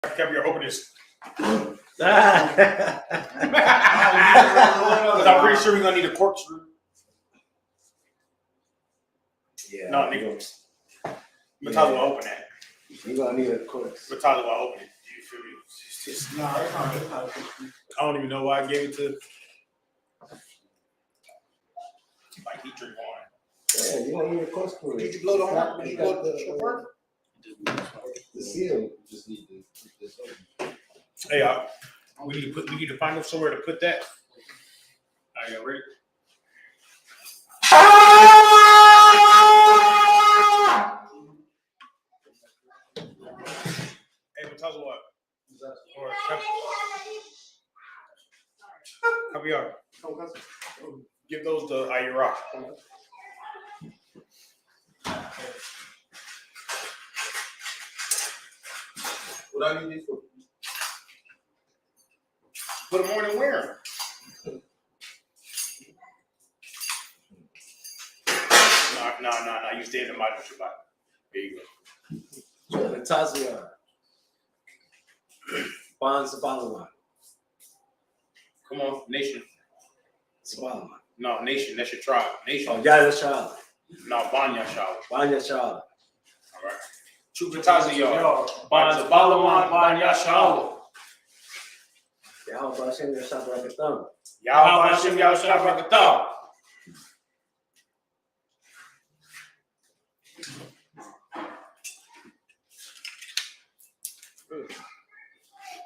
Caviar, open this. Yeah. Because I'm pretty sure we're gonna need a corkscrew. No, nigga. Metallica will open that. You're gonna need a corkscrew. Metallica will open it. You feel me? No, it's not. I don't even know why I gave it to. Like he drink wine. Yeah, you don't need a corkscrew. Did you blow the horn? Did you blow the shofar? The seal. You just need this. Hey, we need to find somewhere to put that. Are you ready? Hey, but tell us what. Or Caviar. Give those to Ayura. What I need these for? Put them on and wear them. No. You stay in the mic with your body. There you go. Natasha. Bonds Sabalaman. Come on, nation. Sabalaman. No, nation. That's your tribe. Nation. Oh, Yaya Charlotte. No, Banya Shaw. Banya Charlotte. All right. Chupatazi, y'all. Bonds Balaman, Banya Shaw. Yahweh Bashem Yashab Rakatam. Yahweh Hashem Yahshua Brakatah.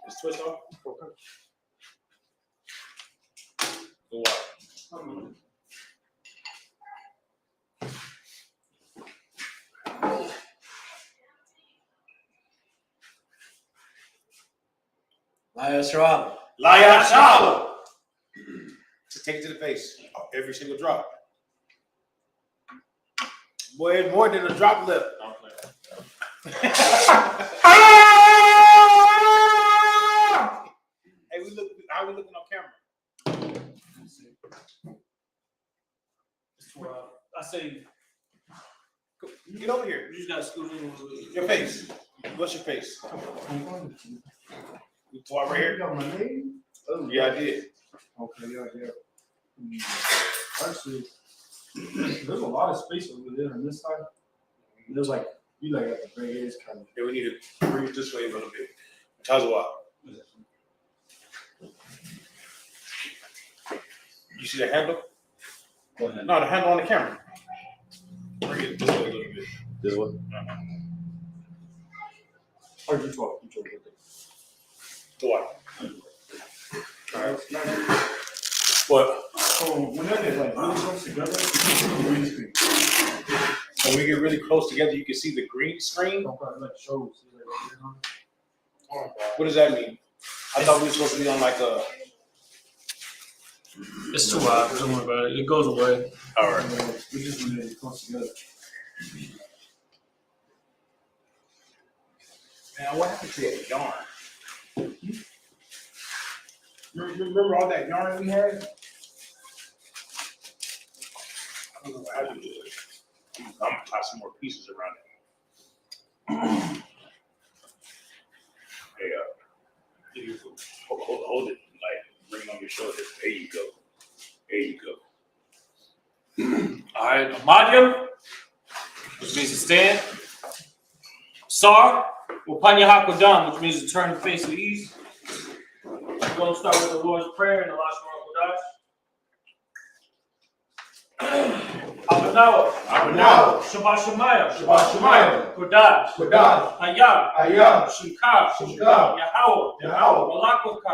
Let's twist off. Go out. Laya Sharab. Laya Shala. Just take it to the face. Every single drop. Boy, it's more than a drop lip. No, I'm playing. Hey, how we looking on camera? I say, Get over here. you just gotta scoot in. Your face. What's your face? You talk right here? got my name? Oh, yeah, I did. Okay, yeah. Actually, there's a lot of space over there on this side. There's like, you like at the very edge kind of. Yeah, we need to bring it this way a little bit. Tell us what. You see the handle? Go ahead. No, the handle on the camera. Bring it this way a little bit. This one? Or you talk. To what? Alright. What? So whenever they like really close together, it's green screen. When we get really close together, you can see the green screen. Okay, like shows. What does that mean? I thought we were supposed to be on like a. It's too wide. Don't worry about it. It goes away. All right. We just when they're close together. Man, what happened to that yarn? Remember all that yarn we had? I don't know what happened to it. I'm gonna tie some more pieces around it. Hey, hold it, like bring it on your shoulder. There you go. There you go. All right, Amadium, which means to stand. Sar, Upanya Hakodam, which means to turn the face of the east. We're going to start with the Lord's Prayer and the Lashon Kodash. Abanawa, Shabbat Shemayim, Kodash, Hayah, Shimkar, Yahweh, Malakuka,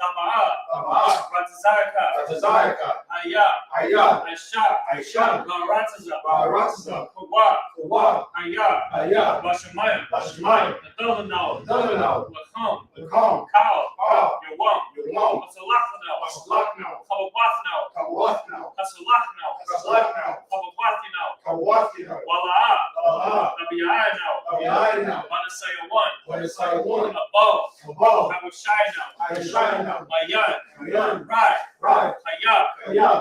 Taba'ah, Ratazayaka, Hayah, Aisha, Baratza, Kawah, Hayah, Bashamayim, Nadalanaw, Lakam, Kal, Yawam, Masalakanaw, Kawabathnaw, Kasalaknaw, Kawabathinaw, Wala'ah, Nabiyayanaw, Manasaya 1, above, Habashayanaw, Mayan, Right, Hayah,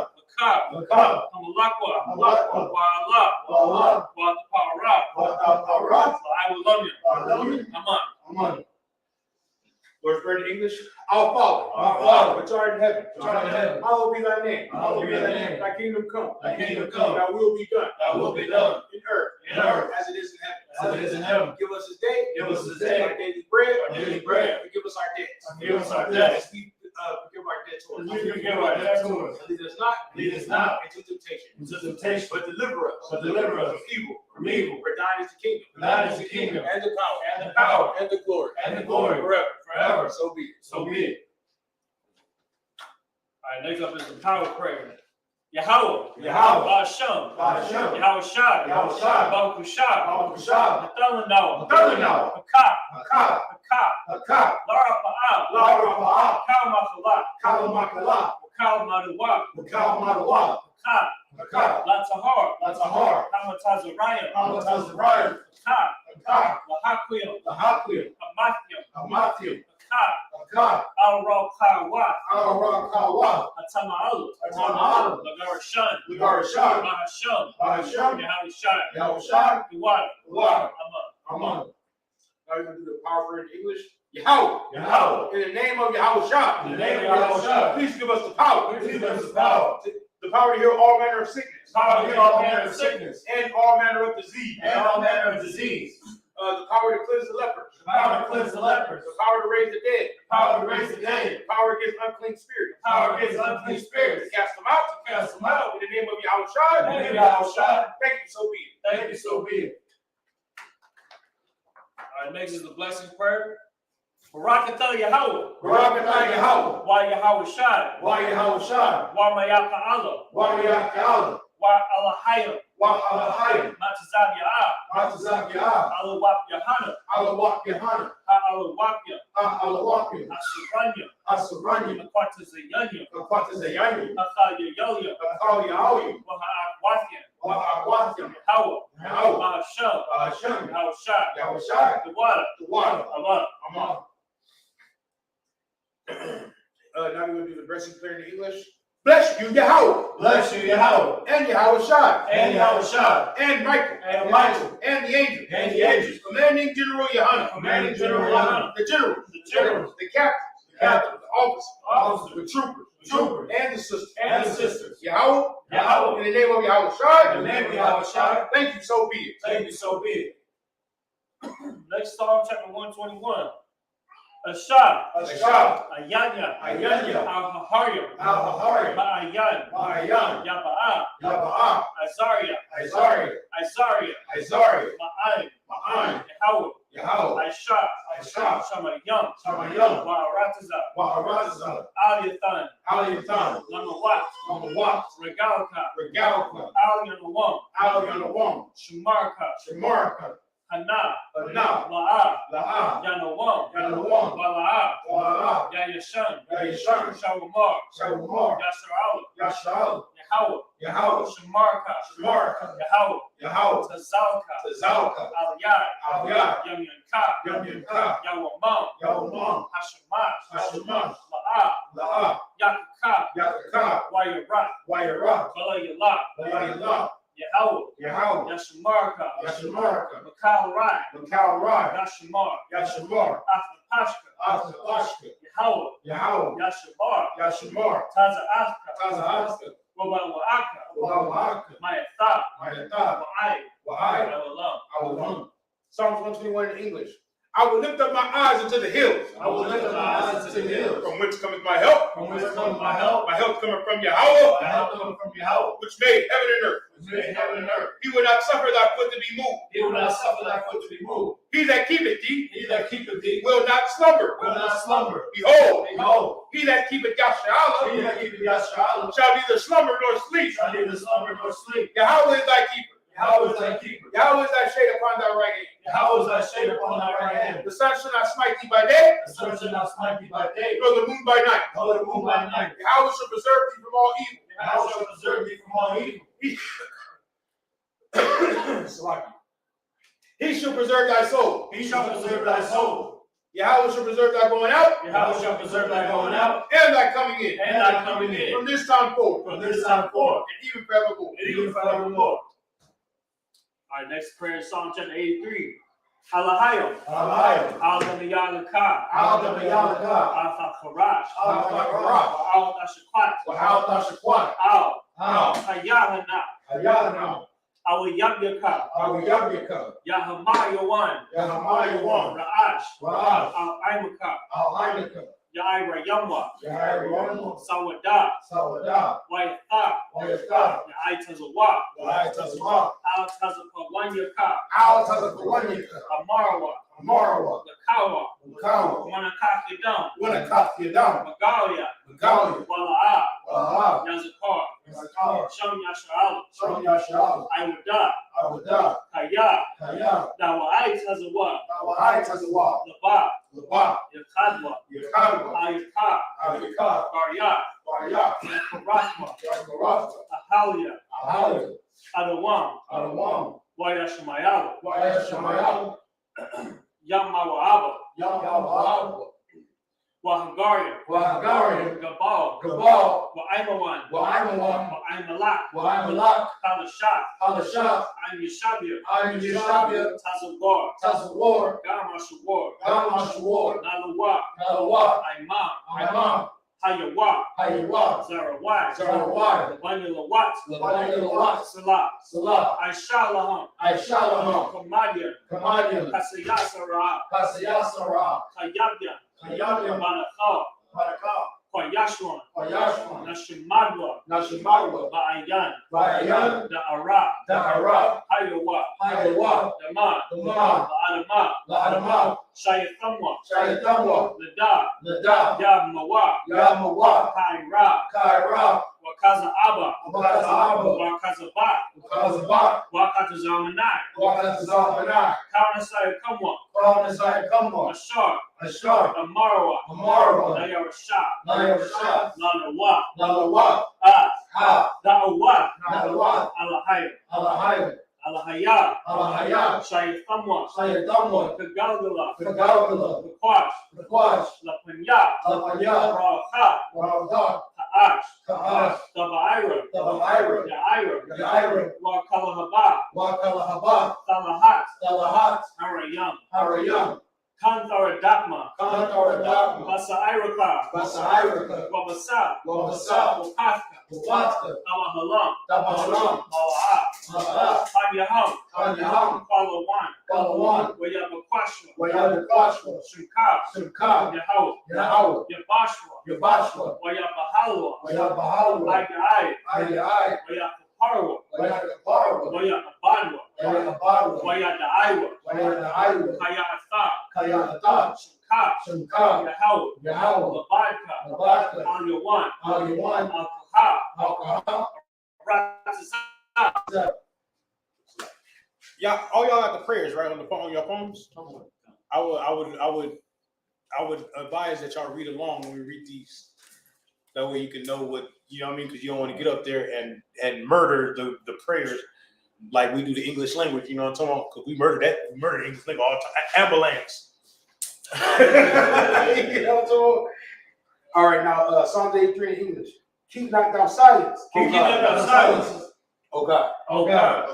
Makab, Hamalakwa, Wa'ala, Wa'atapara, Wa'awlamya, Aman. Lord's Prayer in English. Our Father, which art in heaven, hallowed be thy name. Thy kingdom come. Thy will be done. In earth, as it is in heaven. Give us this day our daily bread. Forgive us our debts. As we forgive our debtors. And lead us not into temptation, but deliver us from evil. For thine is the kingdom, and the power, and the glory, forever. So be it. All right, next up is the power prayer. Yahweh, Hashem, Yahweh Shai, Baruch Hushai, Nathanael, Hakah, Lara Pa'al, Kal Makalah, Kal Maduwa, Hakah, Latahar, Hamatazariah, Hakah, Lahaquil, Hamathium, Hakah, Al-Ra-Kawa, Atama'alu, Lagarashan, Mahasham, Yahushai, Duwada, Aman. Now we're going to do the power prayer in English. Yahweh. In the name of Yahushua. Please give us the power. The power to heal all manner of sickness. And all manner of disease. The power to cleanse the lepers. The power to raise the dead. The power against unclean spirits. To cast them out. In the name of Yahushua. Thank you, so be it. All right, next is the blessing prayer. Barakatah Yahweh. Wa Yahweh Shai. Wa Mayaka Allah. Wa Alahayim. Matazab Ya'ah. Alawak Yahana. Alawakya. Asuranya. Akwata Zayanya. Akha Yayoya. Waha'akwatya. Yahweh. Mahasham. Yahushai. Duwada. Aman. Now we're going to do the blessing prayer in English. Bless you, Yahweh. And Yahushua. And Michael. And the angels. Commanding General Yohanan. The generals. The captains. The officers. The troopers. And the sisters. Yahweh. In the name of Yahushua. Thank you, so be it. Next Psalm, chapter 121. Asha, Ayanya, Al-Haharyam, Ma'ayan, Yaba'a, Azariah, Ma'ayin, Yahweh, Aisha, Shamayam, Wa'arataza, Aliyathan, Lamawat, Regalka, Aliyanawam, Shamarka, Hana, La'a, Yanawam, Wala'a, Yayashan, Shawamar, Yasharala, Yahweh, Shamarka, Yahweh, Tazalka, Aliyah, Yamyanka, Yawamam, Hashamash, La'a, Yakaka, Wayarat, Balayala, Yahweh, Yashamarka, Makal Rai, Yashamar, Afnapashka, Yahweh, Yashamar, Taza Aska, Wabawa'aka, Mayatha, Wa'ai, Awalam. Psalms 121 in English. I will lift up my eyes into the hills. From whence cometh my help? My help cometh from Yahweh. Which made heaven and earth. He will not suffer thy foot to be moved. He that keepeth thee will not slumber. Behold, he that keepeth Yasharala shall neither slumber nor sleep. Yahweh is thy keeper. Yahweh is thy shade upon thy right hand. The sun shall not smite thee by day, nor the moon by night. Yahweh shall preserve thee from all evil. He shall preserve thy soul. Yahweh shall preserve thy going out. And thy coming in. From this time forward. And even forevermore. All right, next prayer is Psalm chapter 83. Alahayim. Alahayim. Al-Damayalaka. Al-Damayalaka. Al-Fakarash. Al-Fakarash. Al-Tashakwat. Al-Tashakwat. Al-Hayahana. Hayana. Al-Yabyaka. Al-Yabyaka. Yahamayawan. Yahamayawan. Ra'ash. Ra'ash. Al-Aimaka. Al-Ainaka. Yaira Yamwa. Yahayama. Sawada. Sawada. Wayatha. Wayatha. Yaitazawa. Wayatazwa. Al-Tazakawanyaka. Al-Tazakawanyaka. Amarawa. Amarawa. Lakawa. Lakawa. Manakakidam. Winakafyadam. Magalia. Magalia. Wala'a. Wala'a. Yazakar. Yazakar. Sham Yasha'al. Sham Yasha'al. Iwada. Awada. Kaya. Kaya. Dawaitazawa. Awa'itazawa. Laba. Laba. Yakadwa. Yakadwa. Ayaka. Ayaka. Karya. Barya. Yakarashma. Yakarashma. Ahalia. Ahalia. Adawam. Adawam. Wayashamayal. Wayashamayal. Yamawa'aba. Yamawa'aba. Wahagaria. Wahagaria. Gabal. Gabal. Wa'aimawan. Wa'aimawan. Wa'aimalak. Wa'aimalak. Halashat. Halashat. I'm Yeshabia. I'm Yeshabia. Tazawar. Tazawar. Gamashawar. Gamashawar. Nalawa. Nalawa. Imam. Imam. Hayawa. Hayawa. Zarawai. Zarawai. Labanilawat. Labanilawat. Salah. Salah. Aishalaham. Aishalaham. Kamadian. Kamadian. Kasayasara. Kasayasara. Kayabyan. Kayabyan. Banakal. Barakah. Kwayashwan. Kwayashwan. Nashimadwa. Nashimadwa. Ba'ayan. Ba'ayan. Da'ara. Da'ara. Hayawa. Hayawa. Daman. Daman. La'adama. La'adama. Shayathamwa. Shayatamwa. Lada. Lada. Yamawa. Yamawa. Kaira. Kaira. Wakaza Aba. Wakaza Aba. Wakaza Ba. Wakaza Ba. Wakata Zamanai. Wakaza Zamanai. Kaunasai Kamwa. Kaunasai Kamwa. Ashar. Ashar. Amarawa. Amarawa. Nayarasha. Nayarasha. Lanawa. Nalawa. Da'awa. Nalawa. Alahayim. Alahayim. Alahaya. Alahaya. Shayathamwa. Shayatamwa. Kagalgala. Kagalgala. Kakwash. Kakwash. Lapanya. Lapanya. Raha. Raha. Ta'ash. Ta'ash. Tabaira. Tabaira. Ya'ira. Ya'ira. Wakalahaba. Wakalahaba. Talahat. Talahat. Harayam. Harayam. Kantara Dakma. Kantara Dakma. Basairaka. Basairaka. Wabasa. Wabasa. Wakatka. Watka. Tabahalam. Tabahalam. Mala'a. Mala'a. Tanyaham. Tanyaham. Palawan. Palawan. Wayabakwashwa. Wayabakashwa. Shukab. Shukab. Yahawah. Yahawah. Yabashwa. Yabashwa. Wayabahalwa. Wayabahalwa. Ayai. Ayai. Wayapaparwa. Wayapaparwa. Wayabanwa. Wayabanwa. Wayadaiwa. Wayadaiwa. Kayatha. Kayatha. Shukab. Shukab. Yahawah. Yahawah. Labadka. Labadka. Al-Yawan. Al-Yawan. Al-Kaha. Al-Kaha. Ratazah. Y'all, all y'all got the prayers right on the phone, on your phones. I would advise that y'all read along when we read these. That way you can know what, you know what I mean? Because you don't want to get up there and murder the prayers like we do the English language. You know what I'm talking about? Because we murder the English language all the time. Ambulance. You know what I'm talking about? All right, now Psalms 83 in English. Keep not thou silence. Keep not thou silence. Oh God. Oh God.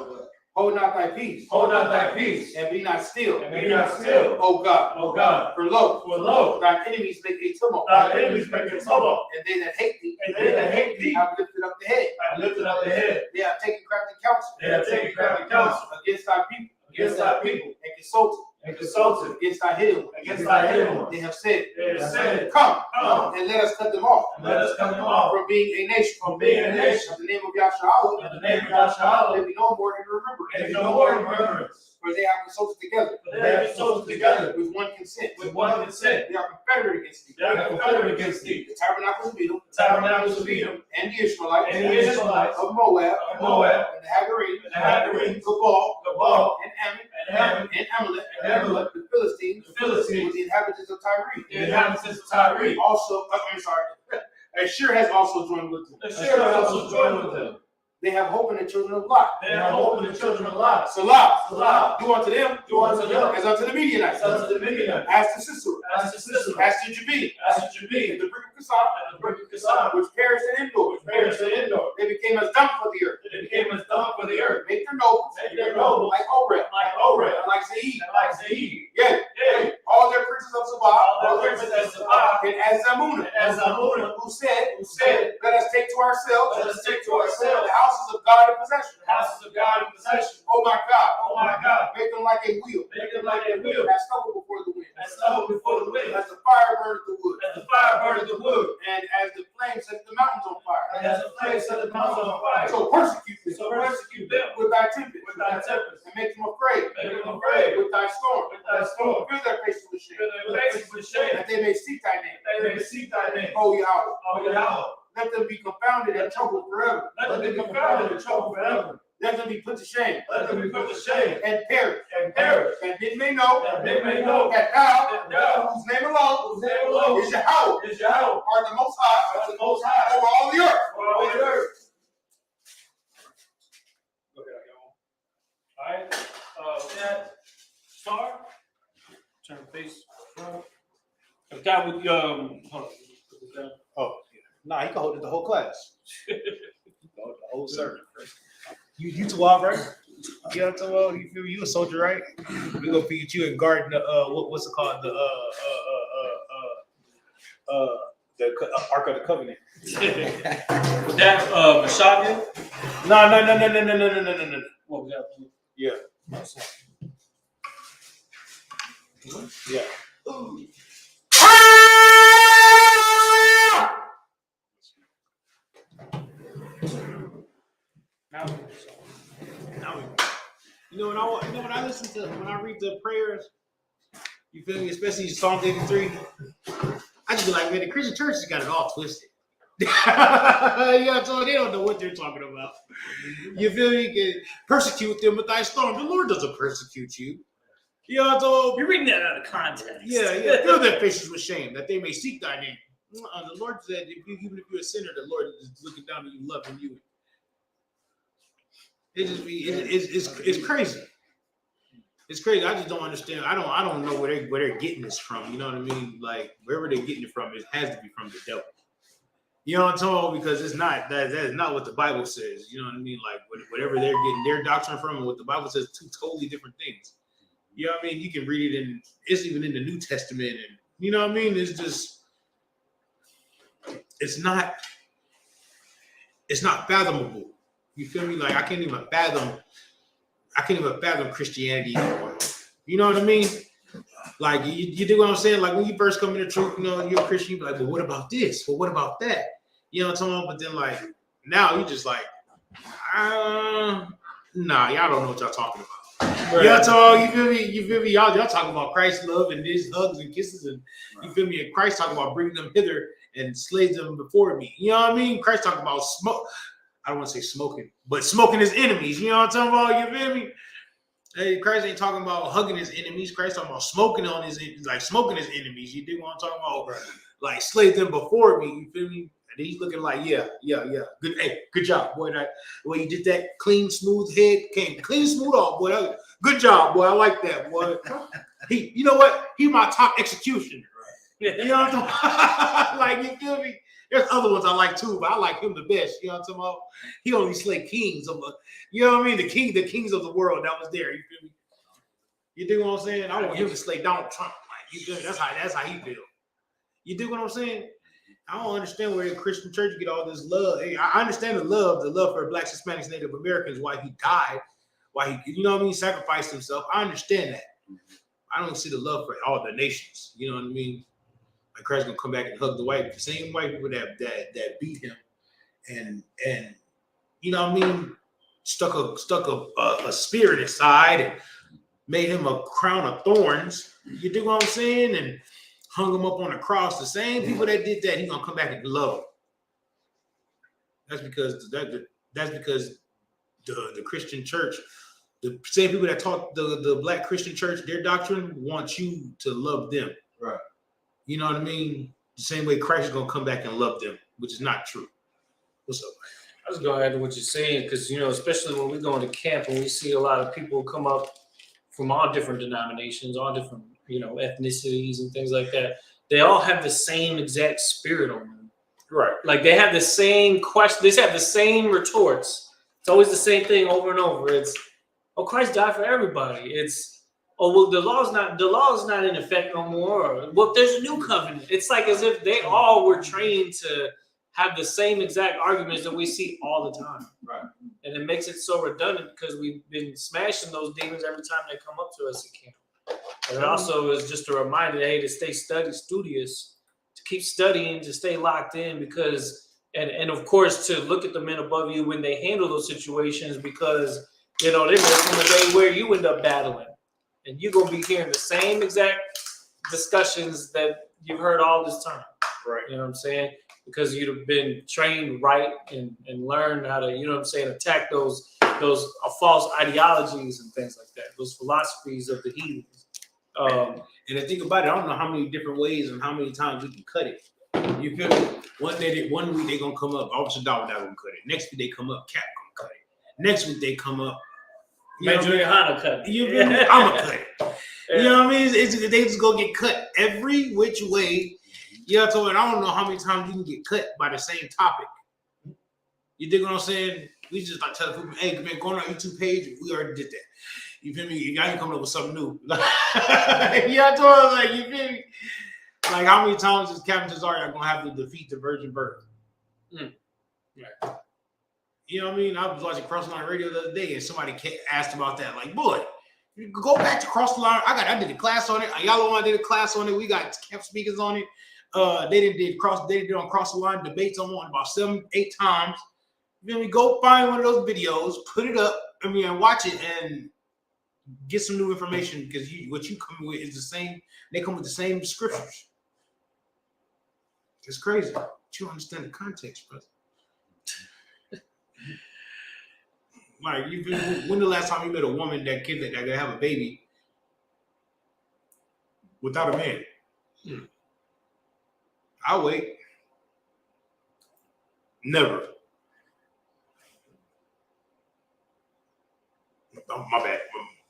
Hold not thy peace. Hold not thy peace. And be not still. And be not still. Oh God. Oh God. For lo, thine enemies make a tumult. Thine enemies make a tumult. And they that hate thee. And they that hate thee. Have lifted up the head. Have lifted up the head. They have taken crafty counsel. They have taken crafty counsel. Against thy people. Against thy people. And consulted. And consulted. Against thy hidden one. Against thy hidden one. They have said. They have said. Come. Come. And let us cut them off. And let us cut them off. From being a nation. From being a nation. In the name of Yahshua. In the name of Yahshua. They be no more in remembrance. They be no more in remembrance. For they have consulted together. For they have consulted together. With one consent. With one consent. They are confederate against thee. They are confederate against thee. The tabernacles of Edom. The tabernacles of Edom. And the Israelites. And the Israelites. Of Moab. Of Moab. And the Hagarenes. And the Hagarenes. Gabal. And Ammon. And Ammon. And Amalek. And Amalek. The Philistines. The Philistines. With the inhabitants of Tyre. The inhabitants of Tyre. Also, I'm sorry. Ashur has also joined with them. Ashur has also joined with them. They have hope in the children of Lot. They have hope in the children of Lot. Salah. Salah. Do unto them. Do unto them. As unto the Midianites. As unto the Midianites. As to Sisera. As to Sisera. As to Jabin. As to Jabin. The brick of Kasah. And the brick of Kasah. Which perished in Endor. Which perished in Endor. They became as dung for the earth. They became as dung for the earth. Make their nobles. Make their nobles. Like Oreb. Like Oreb. And like Zeid. And like Zeid. Yeah. Yea. All their princes of Sabbath. All their princes of Sabbath. And as Zamunah. And as Zamunah. Who said, Let let us take to ourselves. us take to ourselves The houses of God in possession. the houses of God in possession. Oh my God. Oh my God. Make them like a wheel. Make them like a wheel. That stumble before the wind. And stubble before the wind. As the fire burneth the wood. As the fire burneth the wood. And as the flame sets the mountains on fire. And as the flame set the mountains on fire. So persecute them. So persecute them With thy tempest. with thy tempest. And make them afraid. Make them afraid With thy storm. with thy storm. Fill their faces with shame. Fill their faces with shame. That they may seek thy name. That they may seek thy name. Oh Yahweh. Oh Yahweh. Let them be confounded and troubled forever. Let them be confounded and troubled forever. Let them be put to shame. Let them be put to shame And perish. and perish. And then may know That they may know that thou, that thou, whose name alone whose name alone is Yahweh, is Yahweh, are the most high are the most high over all the earth. over all the earth. Alright, that star, turn face front. If that would, hold on. Oh, yeah. Nah, he can hold it the whole class. The whole sermon. You too off, right? Yeah, I'm talking about, you feel me? You a soldier, right? We gonna feed you and guard the what's it called? The Ark of the Covenant. Would that, Mashaga? No. What was that? Yeah. Yeah. Now, You know what I listen to when I read the prayers, you feel me? Especially Psalm 83. I just be like, man, the Christian church has got it all twisted. So they don't know what they're talking about. You feel me? You can persecute them with thy storm. The Lord doesn't persecute you. So you're reading that out of context. yeah. Fill their faces with shame, that they may seek thy name. The Lord said, even if you're a sinner, the Lord is looking down on you, loving you. It's crazy. It's crazy. I just don't understand. I don't know where they're getting this from. You know what I mean? Like wherever they're getting it from, it has to be from the devil. You know what I'm talking about? Because it's not that is not what the Bible says. You know what I mean? Like whatever they're getting their doctrine from and what the Bible says, two totally different things. You know what I mean? You can read it it's even in the New Testament, and you know what I mean? It's just it's not fathomable. You feel me? Like I can't even fathom Christianity anymore. You know what I mean? Like you do what I'm saying? Like when you first come into truth, you know, you're a Christian, you be like, well, what about this? Well, what about that? You know what I'm talking about? But then like now you just like, nah, y'all don't know what y'all talking about. Right. You feel me? Y'all talking about Christ's love and these hugs and kisses and you feel me? And Christ talking about bringing them hither and slays them before me. You know what I mean? Christ talking about smoke. I don't want to say smoking, but smoking his enemies. You know what I'm talking about? You feel me? Hey, Christ ain't talking about hugging his enemies. Christ talking about smoking his enemies. You dig what I'm talking about? Right. Like slay them before me. You feel me? And he's looking like, yeah. Good, hey, good job, boy. That way you did that clean, smooth head came clean, smooth off, boy. Good job, boy. I like that, boy. You know what? He's my top executioner. Right? You know what I'm talking about? Like, you feel me? There's other ones I like too, but I like him the best. You know what I'm talking about? He only slay kings of you know what I mean? The kings of the world that was there. You feel me? You dig what I'm saying? I want him to slay Donald Trump. Like, you feel me? That's how he feel. You dig what I'm saying? I don't understand where the Christian church get all this love. Hey, I understand the love for Blacks, Hispanics, Native Americans, why he died, why he, you know what I mean, sacrificed himself. I understand that. I don't see the love for all the nations. You know what I mean? Like Christ's gonna come back and hug the same white people that beat him, and you know what I mean, stuck a spear in his side and made him a crown of thorns. You dig what I'm saying? And hung him up on the cross. The same people that did that, he's gonna come back and love them. That's because the Christian church, the same people that taught the Black Christian church their doctrine want you to love them. Right. You know what I mean? The same way Christ is gonna come back and love them, which is not true. What's up, I was going to add to what you're saying because, especially when we go into camp and we see a lot of people come up from all different denominations, all different, ethnicities and things like that. They all have the same exact spirit on them. Right. Like they have the same question. They have the same retorts. It's always the same thing over and over. It's, oh, Christ died for everybody. It's, oh, well, the law's not in effect no more. Well, there's a new covenant. It's like as if they all were trained to have the same exact arguments that we see all the time. Right. And it makes it so redundant because we've been smashing those demons every time they come up to us at camp. And it also is just a reminder, hey, to stay studious, to keep studying, to stay locked in because, and of course, to look at the men above you when they handle those situations because, there may come a day where you end up battling. And you're going to be hearing the same exact discussions that you've heard all this time. Right. You know what I'm saying? Because you've been trained right and learned how to, attack those false ideologies and things like that, those philosophies of the heathens. And the thing about it, I don't know how many different ways and how many times we can cut it. You feel me? One week they gonna come up, Officer Dog not gonna cut it. Next week they come up, Cap gonna cut it. Next week they come up, Junior Hanna cut it. You feel me? I'ma cut it. You know what I mean? They just gonna get cut every which way. So I don't know how many times you can get cut by the same topic. You dig what I'm saying? We just like telling people, hey, man, go on our YouTube page. We already did that. You feel me? Y'all ain't coming up with something new. You feel me? Like how many times is Captain Cesare gonna have to defeat the virgin birth? Right. You know what I mean? I was watching Cross the Line Radio the other day, and somebody asked about that. Like, boy, you go back to Cross the Line. I did a class on it. Ayala did a class on it. We got camp speakers on it. They did on Cross the Line debates on one about 7-8 times. Then we go find one of those videos, put it up, and watch it and get some new information because what you come with is the same. They come with the same scriptures. It's crazy. But you understand the context, brother. Like, when the last time you met a woman that could have a baby without a man? I'll wait. Never. Oh, my bad.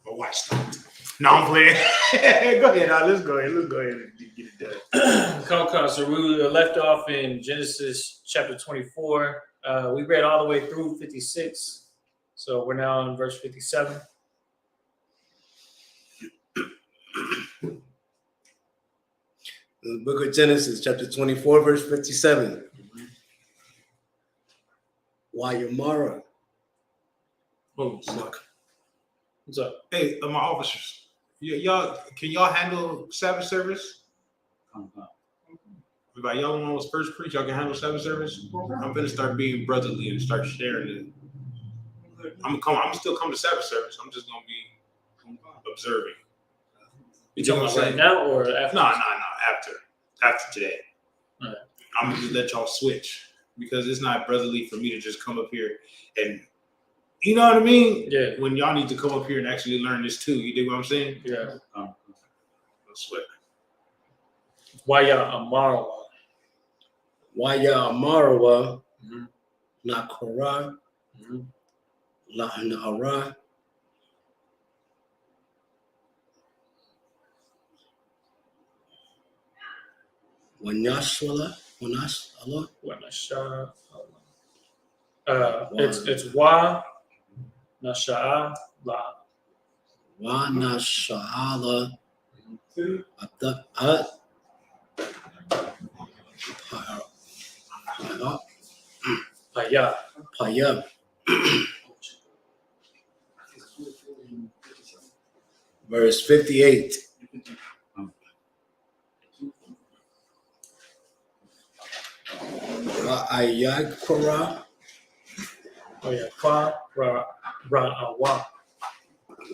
My watch stopped. No, I'm playing. Go ahead. Let's go ahead and get it done. Come. So we left off in Genesis chapter 24. We read all the way through 56. So we're now in verse 57. The book of Genesis, chapter 24, verse 57. Wayamara. What's up? What's up? Hey, my officers. Can y'all handle Sabbath service? If y'all want to first preach, y'all can handle Sabbath service. I'm gonna start being brotherly and start sharing it. I'm still come to Sabbath service. I'm just gonna be observing. You talking about right now or after? No. After today. All right. I'm gonna just let y'all switch because it's not brotherly for me to just come up here and, you know what I mean? Yeah. When y'all need to come up here and actually learn this too. You dig what I'm saying? Yeah. No sweat. Wayamara. Wayamara. Nakora. Lahanara. Wanashwala. Wanasha. It's wa nasha la. Wanashala. Paya. Verse 58. Ayakora. Oh yeah. Kwa ra wa.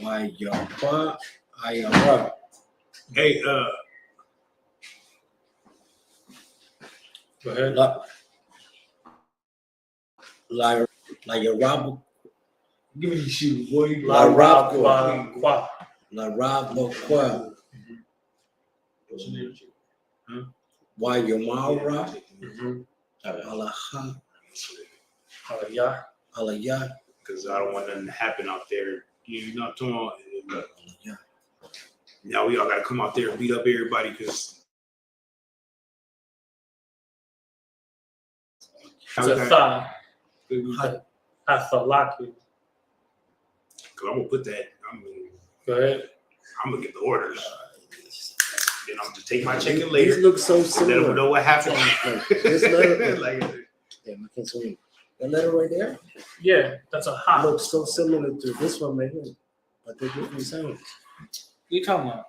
Wayakwa. Ayara. Hey, Go ahead. Layarabu. give me your shoe, boy. Kwa. Larabakwa. Wayamara. Alaha. Alaya. Alaya. because I don't want nothing to happen out there. You know what I'm talking about? Alaya. Now we all got to come out there and beat up everybody because. It's a tha. Ha- Athalaki. I'm gonna put that. Go ahead. I'm gonna get the orders. Then I'm just take my check-in These later. look so Let them similar. know what happened. This letter, Like, yeah, I can't see that letter right there Yeah, that's a ha. looks so similar to this one right here, but they're different sounds, What you talking about?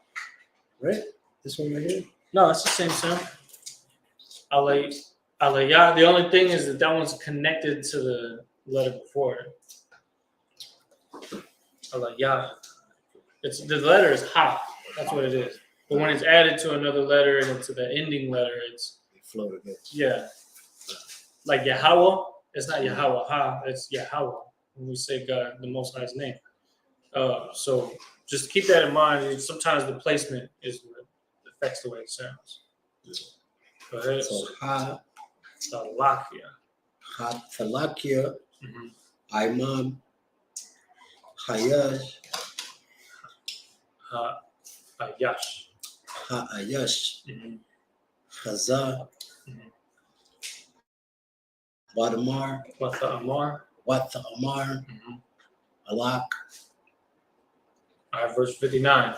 right? This one right here. No, it's the same sound. Alaya. The only thing is that one's connected to the letter before it. Alaya. It's the letter is ha. That's what it is. But when it's added to another letter and it's the ending letter, it's They float again. yeah. Like Yahweh, it's not Yahweh ha, it's Yahweh when we say God, the Most High's name. So just keep that in mind. Sometimes the placement is what affects the way it sounds. Go ahead. So ha, Salakia. Thalakia, Imam, Hayash, Ayash. Ha'ayash, Chazah, Wadamar, Watha Amar. Watha Amar, Alak. All right, verse 59.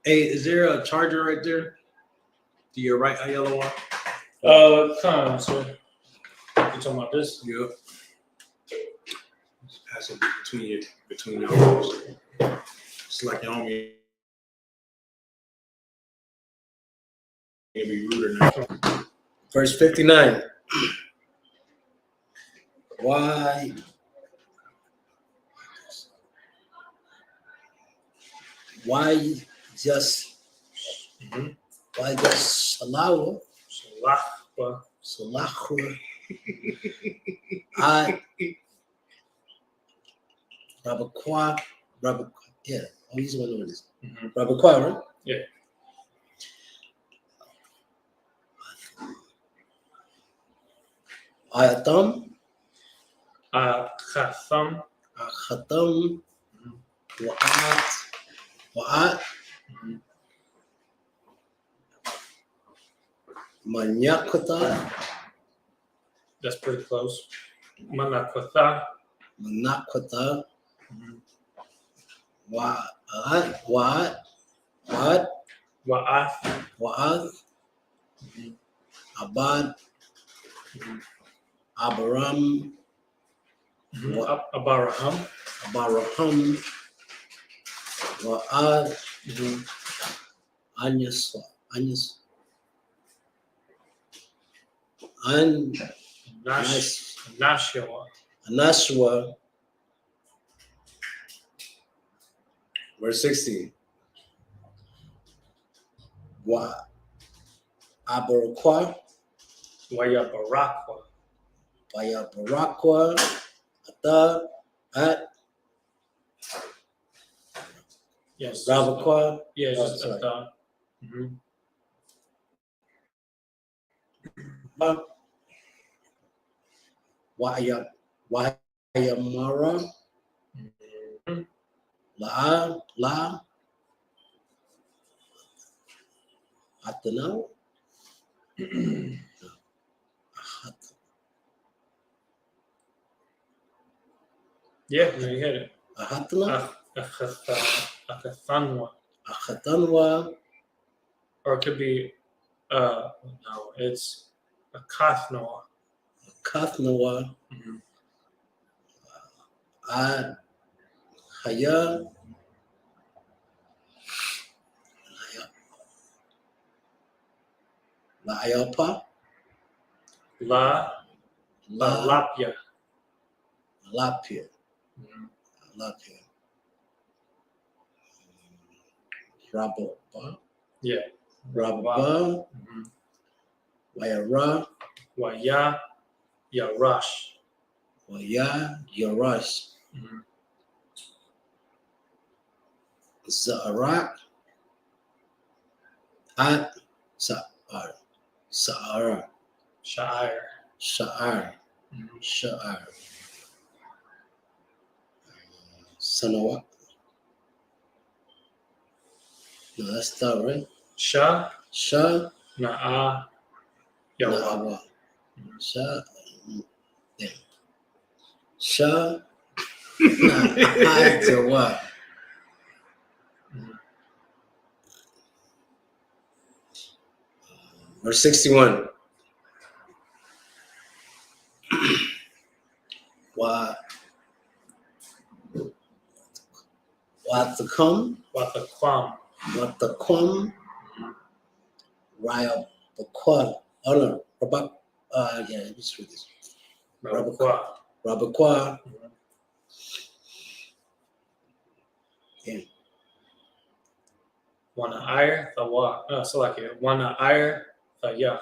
hey, is there a charger right there? To your right, a yellow one? Come on, sir. You talking about this? Yep. Just pass it between your arms. It's like your homie. It'll be ruder now. Verse 59. Why just Salawa, Salahwa. Salahwa, I, Rabakwa, yeah, he's the one doing this. Rabakwa, right? Yeah. Ayatam, Chatham. Khatam, Wa'at, Manyakata, That's pretty close. Manakwatha. Manakwata, Wa'at, Wa'ath. Abad, Abaram, Abaraham. Abaraham, Wa'ad, Anyaswa, Nashawa. Anashwa, verse 16. Wa Abarakwa, Waya Barakwa. Baya Barakwa, Ata, At, Yes. Rabakwa, Yeah, Oh, just sorry. Atha. Wayamara, La, Atana, Yeah, no, you hit it. Ahatana, Akathanwa. Ahatanwa, Or it could be, no, it's Akathnoa. Kathnawa, Ad, Haya, La Ayapa, La Lapia. Lapia, Rabba, Yeah. Rabba, Wayara, Waya Yarash. Waya, Yarash, Za'arak, At, Sa'ara, Sha'ir. Sha'ar. Mhm. Sha'ar. Sanawat. No, that's that, right? Sha. Sha. Na'a. Yawa. Na'awa. Sha. Damn. Sha. Na'awa. Verse 61. Watakum. Watakwam. Watakum. Raya Bakwa. Oh no. Rabak. Yeah, let me just read this. Rabakwa. Rabakwa. Yeah. Wana'ir. Thawa. No, so like it. Wana'ir. Thaya.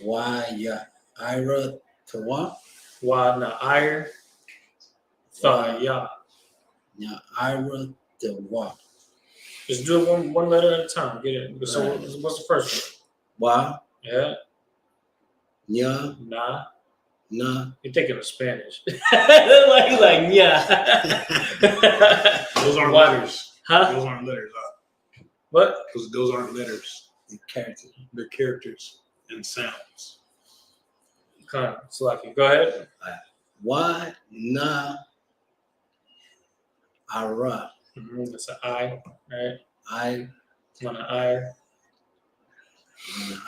Waya Ira Tawa. Wana'ir. Thaya. Nya Ira Tawa. Just do it one letter at a time. Get it. So Right. what's the first one? Wa. Yeah. Nya. Nah. Na. You're thinking of Spanish. like yeah. Those aren't What? letters. Huh? Those aren't letters. What? Those aren't letters. The character. They're characters and sounds. Come on, Salaki. Go ahead. Wa na ara. That's an I, right? I Wana'ir.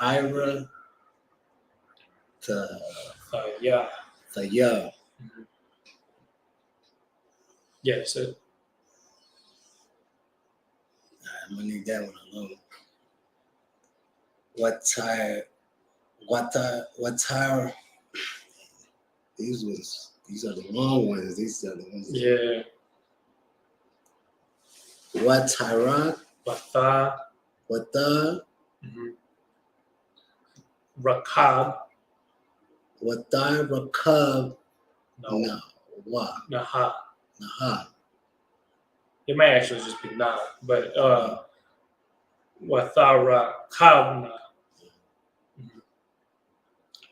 Ira Yeah. the ya. Yeah, that's it. I'm gonna need that one alone. What tire? These are the long ones. These are the ones. Yeah. What tire? Watha. What the? Rakab. What the? Rakab? No. No. Wa. Naha. Naha. It may actually just be nah, but Wathara Kabna.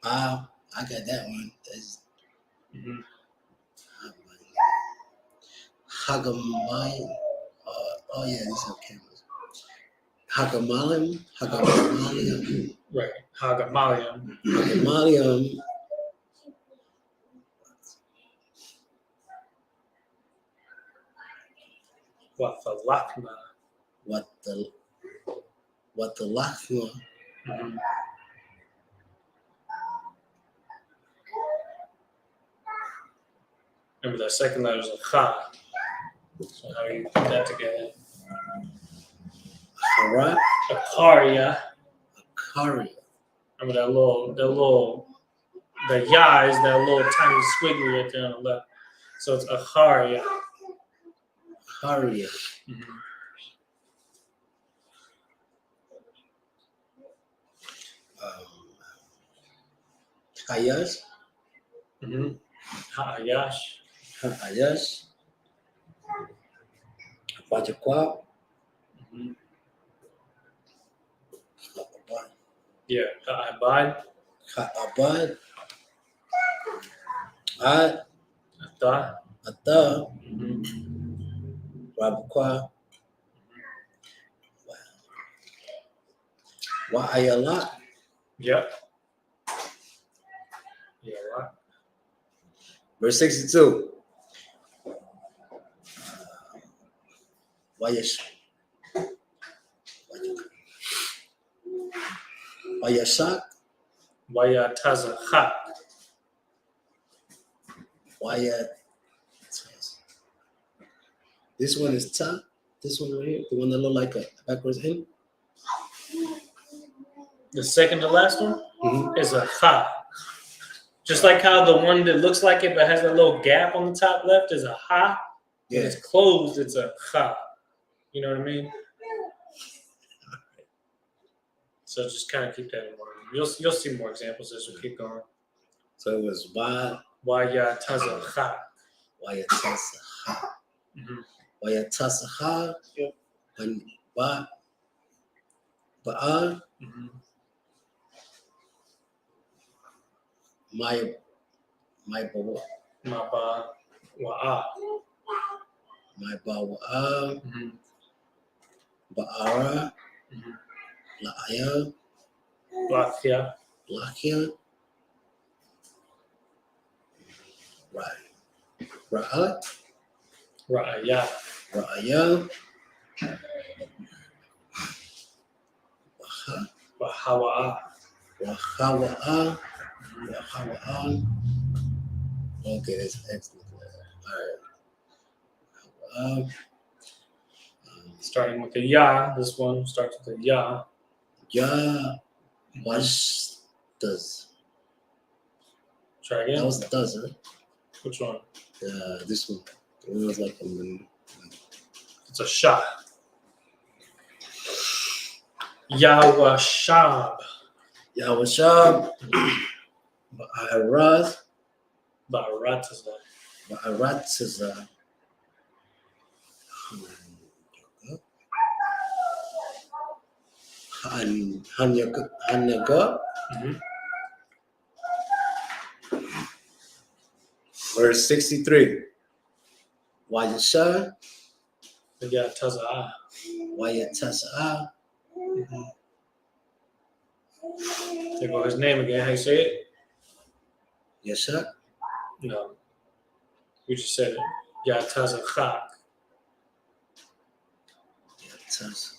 I got that one. That's Hagamalim. Oh yeah, these are cameras. Hagamalim. Right. Hagamalium. Hagamalium. Wathalakna. What the Lakma. Remember that second letter is a Kha. So how do you put that together? Hara. Akaria. Akaria. Remember that little, the ya is that little tiny squiggly right there on the left. So it's Akaria. Akaria. Hayash. Hayash. Hayash. Bajakwa. Yeah. Ha'abad. Abad. Ad. Ata. Ata. Rabakwa. Wa Ayala. Yep. Yeah, right. Verse 62. Wayashak. Wayatazacha. This one is ta. This one right here, the one that look like a backwards N. The second to last one is a cha. Just like how the one that looks like it but has a little gap on the top left is a ha. Yeah. When it's closed, it's a cha. You know what I mean? So just kind of keep that in mind. You'll see more examples as we keep going. So it was Wayatazacha. Wayatasaha. Wayatasaha. Yep. And Ba'a. My bawa. Wa'a. My bawa. Mhm. Ba'ara. Mhm. La'aya. Lakia. Lakia. Right. Ra'at. Ra'aya. Ra'aya. Waha. Wahawa'a. Wahawa'a. Wahawa'a. Okay, that's excellent. All right. Starting with the ya. This one starts with the ya. Ya was does. Try again. That was does, right? Which one? This one. It was like It's a sha. Yawashab. Yawashab. Ba'araz. Barataza. Ba'aratza. Hanyaga. Mhm. Verse 63. Wayasha. Yataza. Wayatasa. There go his name again. How you say it? Yasha. No. We just said it. Yataza chak. Yatasa.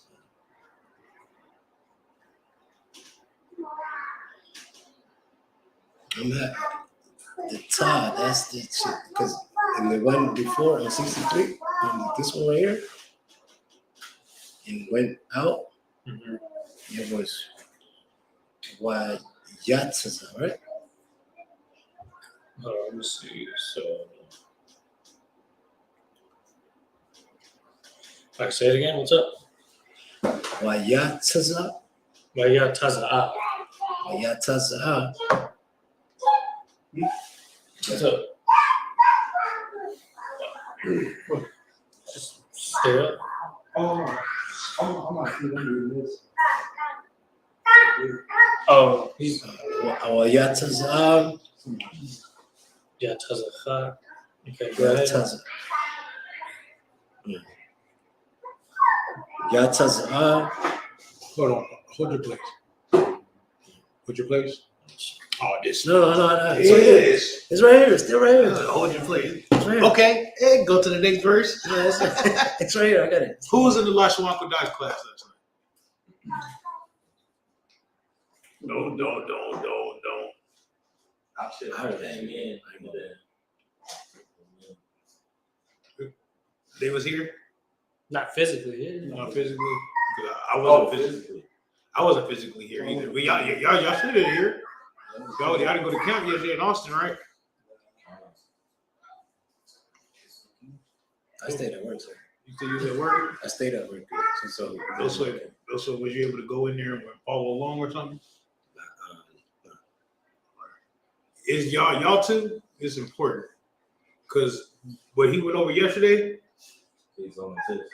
I'm at the top. That's the shit. Because in the one before on 63, this one right here, it went out. Mm-hmm. It was why Yatsa, right? Let me see. So, I say it again. What's up? Why Yatsa? Yataza. Why Yatsa? What's up? Just stay up. I'm not doing this. Oh, he's Why Yatsa? Yataza chak. Okay, go ahead. Yatsa. Yatsa. Hold on. Hold your place. Hold your place. Oh, this. No. It's It right here. is. It's right here. It's still right here. Hold your place. It's right here. Okay. Hey, go to the next verse. No, it's right here. I got it. Who was in the Lashwanko Dodge class last night? No. They was here? Not physically. Yeah. Not physically? I wasn't physically. I wasn't physically here either. But y'all should have been here. Y'all didn't go to camp yesterday in Austin, right? I stayed at work, sir. You said you was at work? I stayed at work. So Was you able to go in there and follow along or something? Is y'all too? It's important. Because what he went over yesterday, It's on the test.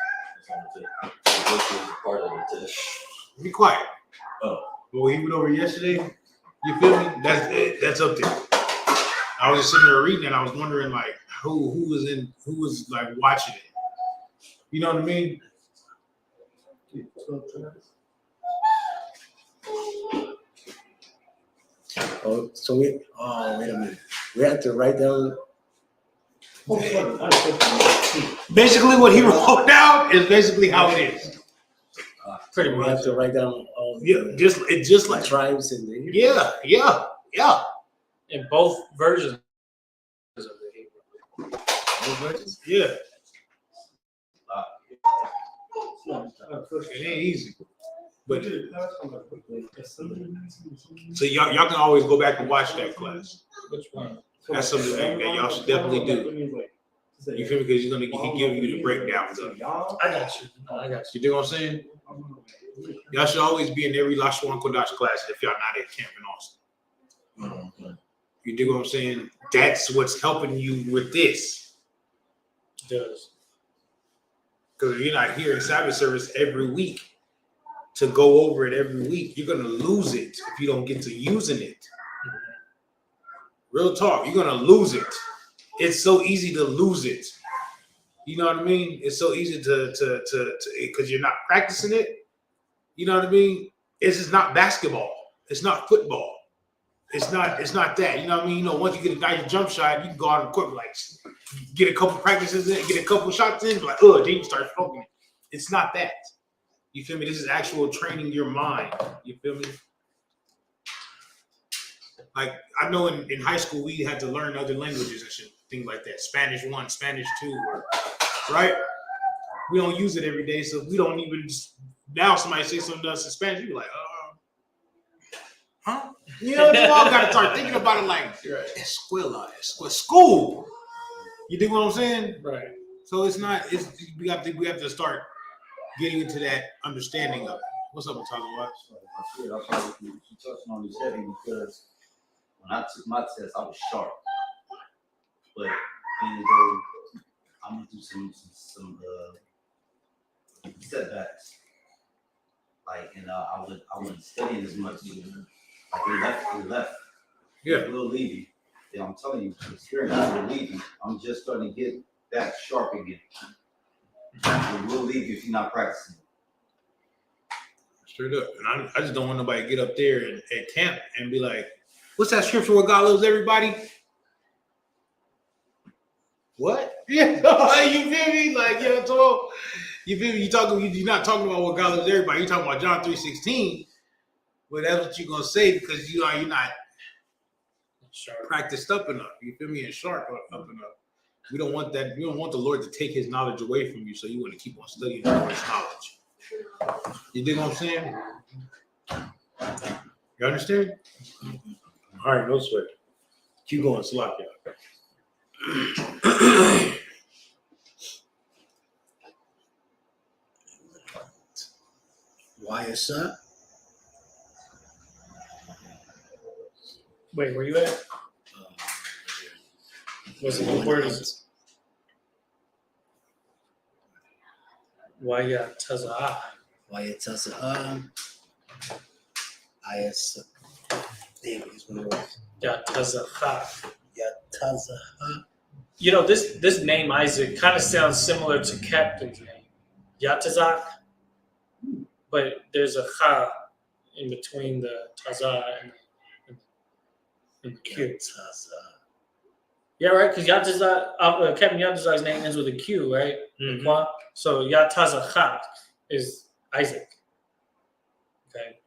This is part of the test. be quiet. Oh. But what he went over yesterday, you feel me? That's up there. I was just sitting there reading and I was wondering like who was like watching it. You know what I mean? wait a minute. We have to write down. Basically what he wrote down is basically how it is. Pretty We much. have to write down all Yeah, just like tribes in there. yeah. In both versions of the Hebrew. Yeah. It ain't easy. But so y'all can always go back and watch that class. Which one? That's something that y'all should definitely do. You feel me? Because he give you the breakdowns of it. I got you. You dig what I'm saying? Y'all should always be in every Lashawan Kodash class if y'all not at camp in Austin. You dig what I'm saying? That's what's helping you with this. It does. Because if you're not here in Sabbath service every week to go over it every week, you're gonna lose it if you don't get to using it. Real talk. You're gonna lose it. It's so easy to lose it. You know what I mean? It's so easy to because you're not practicing it. You know what I mean? It's just not basketball. It's not football. It's not that. You know what I mean? You know, once you get a nice jump shot, you can go out on the court, like get a couple practices in, get a couple shots in, like, then you start smoking it. It's not that. You feel me? This is actual training your mind. You feel me? Like, I know in high school, we had to learn other languages and shit, things like that. Spanish 1, Spanish 2, right? We don't use it every day, so we don't even, now somebody say something to us in Spanish, you be like, huh? You know, you all got to start thinking about it like, escuela, school. You dig what I'm saying? Right. So it's not, we have to start getting into that understanding of it. What's up with talking about? I probably you touching on this heavy because when I took my test, I was sharp. But then though I'm gonna do some setbacks. Like, and I wasn't studying as much. Like we left. Yeah. Little Levy. Yeah, I'm telling you, the experience of Little Levy. I'm just starting to get that sharp again. Little Levy if you're not practicing. Straight up. And I just don't want nobody to get up there at camp and be like, what's that scripture where God loves everybody? What? Yeah, you feel me? Like, you know, so you feel me? You're not talking about what God loves everybody. You're talking about John 3:16. But that's what you're gonna say because you're not practiced up enough. You feel me? And sharp up enough. We don't want that. We don't want the Lord to take His knowledge away from you. So you want to keep on studying the Lord's knowledge. You dig what I'm saying? You understand? All right, no sweat. Keep going, Slack, y'all. Why is that? Wait, where you at? What's the word? Is it? Waya Taza. Why Tazaha? Isupk. Damn, he's one of those. Yatazaha. Tazaha. You know, this name Isaac kind of sounds similar to Captain's name, Yatazak, but there's a cha in between the Taza and the Q. Yeah, right. Because Yatazak, Captain Yatazak's name ends with a Q, right? Mm-hmm. So Yatazaha is Isaac. Okay.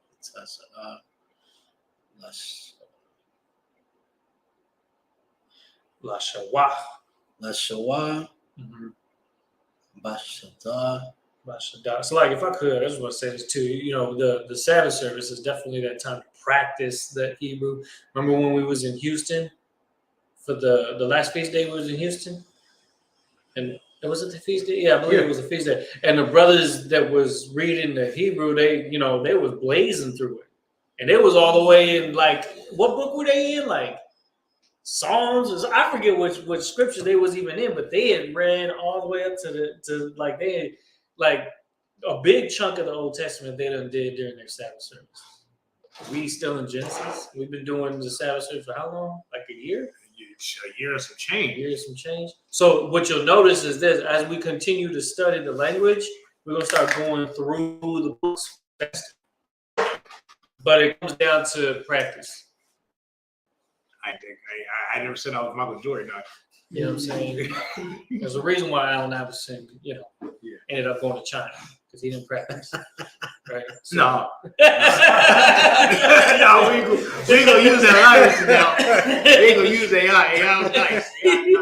Lashawa. Lashawa. Bashada. So, like, if I could, I just want to say this too. You know, the Sabbath service is definitely that time to practice the Hebrew. Remember when we was in Houston for the last feast day? We was in Houston, and was it the feast day? Yeah, I believe it was a feast day. And the brothers that was reading the Hebrew, they was blazing through it, and it was all the way in, like, what book were they in? Like Psalms. I forget which scripture they was even in, but they had read all the way up to like they had, like, a big chunk of the Old Testament they done did during their Sabbath service. We still in Genesis. We've been doing the Sabbath service for how long? Like a year? A year and some change. A year and some change. So what you'll notice is this: as we continue to study the language, we're gonna start going through the books. But it comes down to practice. I think I never said I was Michael Jordan. You know what I'm saying? There's a reason why Allen Iverson, ended up going to China because he didn't practice. Right? So. No. No, we ain't gonna use that Iverson now. We ain't gonna use AI. AI was nice. He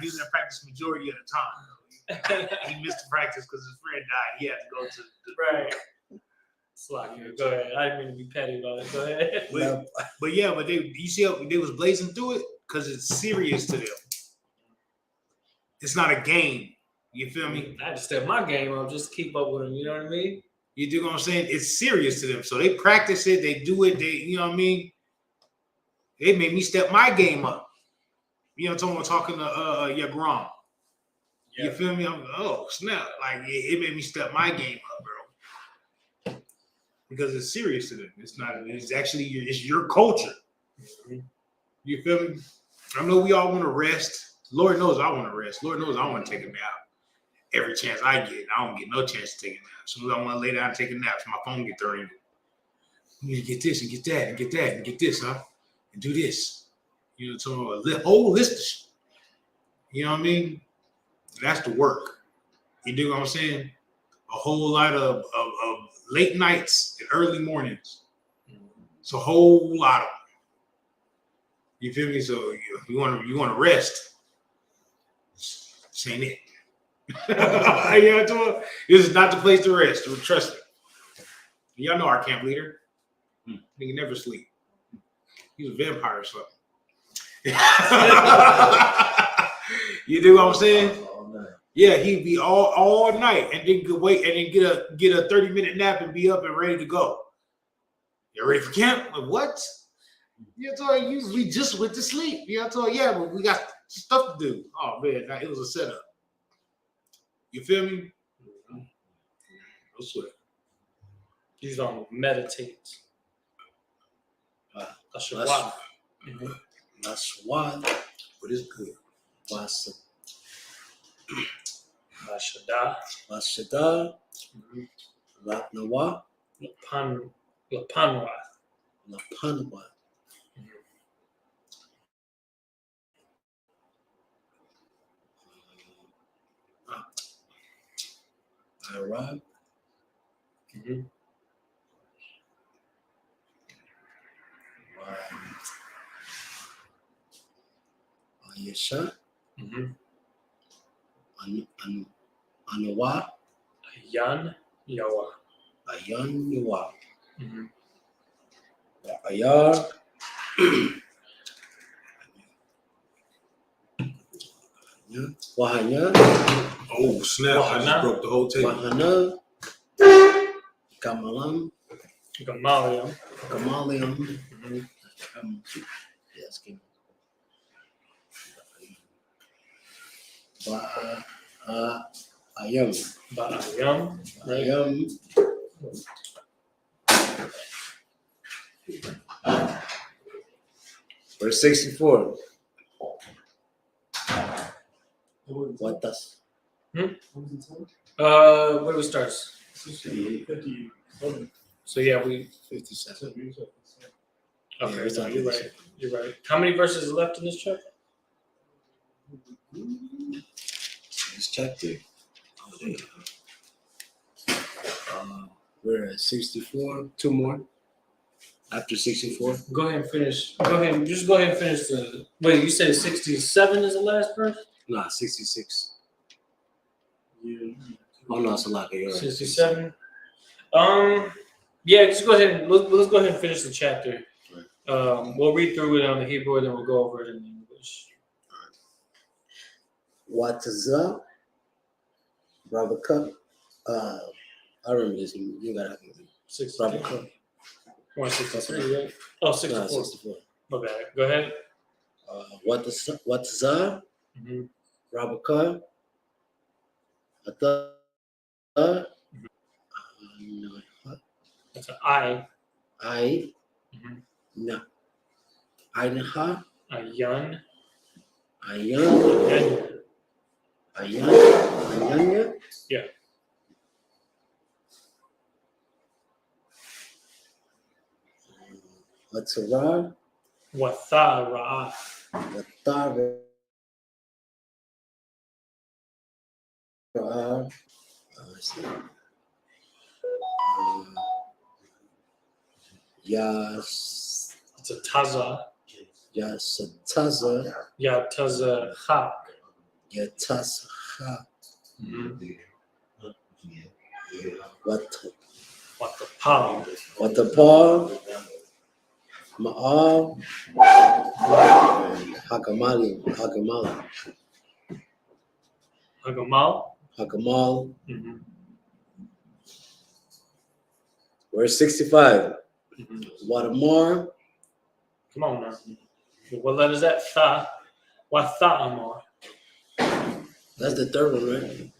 was in practice majority of the time. He missed the practice because his friend died. He had to go to right. Go ahead. I didn't mean to be petty about it. Go ahead. But you see how they was blazing through it because it's serious to them. It's not a game. You feel me? I just step my game up just to keep up with them. You know what I mean? You do what I'm saying? It's serious to them. So they practice it. They do it. You know what I mean? They made me step my game up. You know what I'm talking to Yagram. You feel me? I'm snap. Like, it made me step my game up, bro. because it's serious to them. It's not. It's actually it's your culture. You feel me? I know we all want to rest. Lord knows I want to rest. Lord knows I want to take a nap every chance I get. I don't get no chance to take a nap. As soon as I want to lay down and take a nap, my phone get ringing. You need to get this and get that and get that and get this, huh? And do this. You know, so a whole list of shit. You know what I mean? That's the work. You do what I'm saying? A whole lot of late nights and early mornings. It's a whole lot of them. You feel me? So you want to rest. This ain't it. You know what I'm talking? This is not the place to rest. Trust me. Y'all know our camp leader. He can never sleep. He's a vampire or something. You do what I'm saying? All night. Yeah, he'd be all night and then could wait and then get a 30-minute nap and be up and ready to go. You ready for camp? Like, what? You know, we just went to sleep. You know, yeah, but we got stuff to do. Oh man, it was a setup. You feel me? No sweat. He's on meditate. That's your wife. That's why. But it's good. Mashada. Washada. Latnawa. Lapanwa. Lapanwa. Arab. Ayesha. Anawa. Ayan Yawa. Ayan Yawa. Ayar. Wahanya. Oh snap! I just broke the whole table. Wahana. Kamalam. Gamalium. Kamalium. Yes, Ayam. Ba'ayam. Ayam. Verse 64. What does? Where do we start? 50. So yeah, we 57. okay. Yeah, it's No, on you're 57. right. You're right. How many verses is left in this chapter? This chapter. We're at 64. Two more. After 64. Go ahead and finish. Go ahead. Just go ahead and finish the. Wait, you said 67 is the last verse? Nah, 66. Oh no, it's a lot. You're right. 67. Yeah, just go ahead and let's go ahead and finish the chapter. We'll read through it on the Hebrew, and then we'll go over it in English. What is up? Robert Cup. I remember this. You got it. 63. Robert Cup. 163, right? Oh, 64. Nah, 64. My bad. Go ahead. What is up? Robert Cup. That's an I. No. Ainaha. Ayan. Ayan. Ayanya. Yeah. What's a rod? Wathara. Watara. Yas. It's a taza. Yasataza. Yataza ha. Yatasha. Watapal. Watapal. Ma'al. Hagamali. Hagamal. Verse 65. Watamar. Come on now. What letter is that? Tha. Watha'amar. That's the third one, right?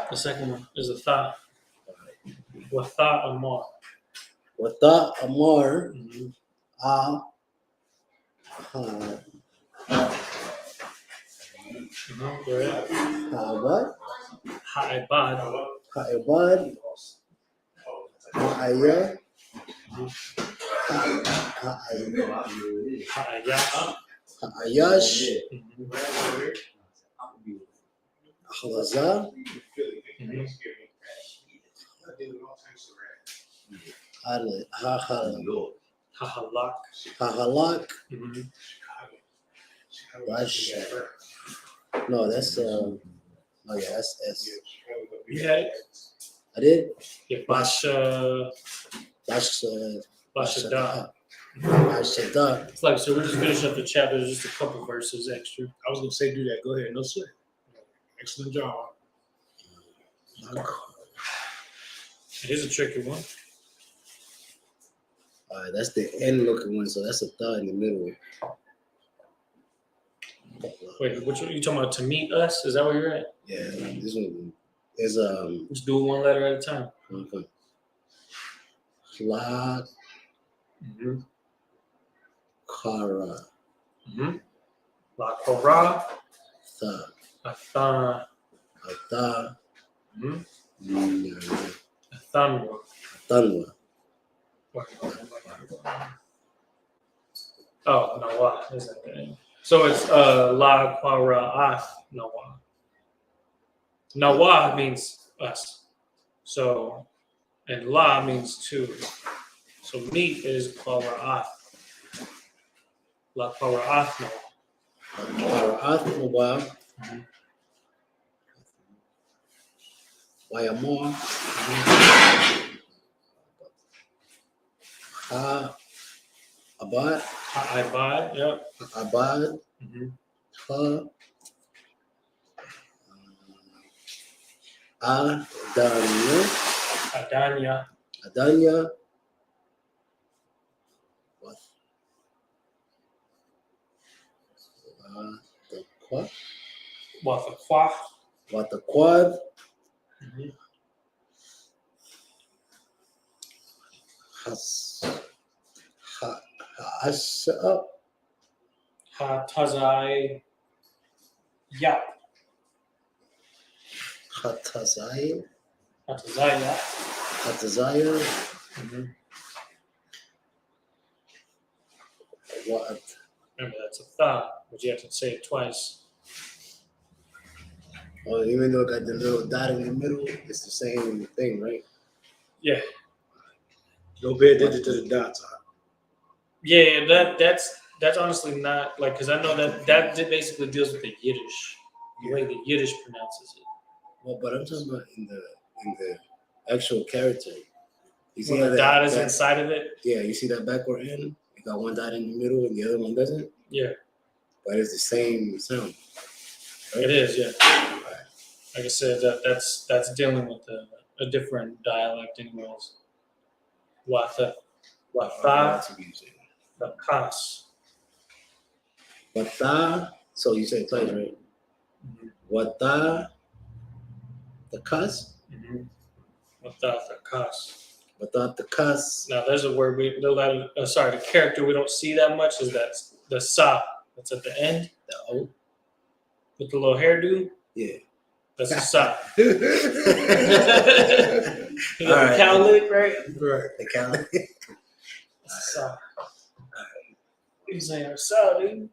The second one is a tha. Watha'amar. Wata Amar Mhm. Ha Mhm. Go ahead. Ha'abad Ha'ibad. Ha'ibad Ha'aya Ha'ayash. Ha'ayash Mhm. Halaza Mhm. Hahalak. Hahalak Mhm. Bash. No, that's oh yeah, that's S. You had it? I did. Yeah, Basha. Bash Bashada. Bashada. It's like, so we're just finishing up the chapter. There's just a couple verses extra. I was gonna say do that. Go ahead. No sweat. Excellent job. Here's a tricky one. Alright, that's the end looking one, so that's a thought in the middle. Wait, which one? You talking about to meet us? Is that where you're at? Yeah, this one is Just do one letter at a time. okay. La Mm-hmm. Kara Mm-hmm. La Korah. Tha Athan. Atha Mm-hmm. Athanwa. Tanwa. Oh, Nawa. Is that the name? So it's La Korah Nawa. Nawa means us. So, and La means two. So meat is Korah. La Korah Nawa. Kara Nawa Mhm. Wayamor Ha Abad Ha'ibad. Yep. Abad Mm-hmm. Ha Adanya Adanya. Adanya what the quad Wathaqwa. what the quad Mm-hmm. has Ha'asa Hatazai. Yap. Hatazaya Hatazaya. Hatazaya Mm-hmm. what Remember, that's a tha, but you have to say it twice. well, even though it got the little dot in the middle, it's the same thing, right? Yeah. Don't pay attention to the dots. Yeah, that's honestly not like, because I know that basically deals with the Yiddish, the way the Yiddish pronounces it. Well, but I'm talking about in the actual character. You see When how the dot is that- inside of it. Yeah, you see that backward N? It got one dot in the middle and the other one doesn't. Yeah, But it's the same sound. Right? it is. Yeah. Like I said, that's dealing with a different dialect, anyways. Watha, the kas. Wata, so you say it twice, right? Wata, the cuss? Mm-hmm. Watha, the kas. Wata, the cuss. Now, there's a word the character we don't see that much is that the sa that's at the end, The O. with the little hairdo. Yeah. That's a sa. All You got Alright. the cowlick, right? Right. The cow. That's a sa. You saying a sa, dude?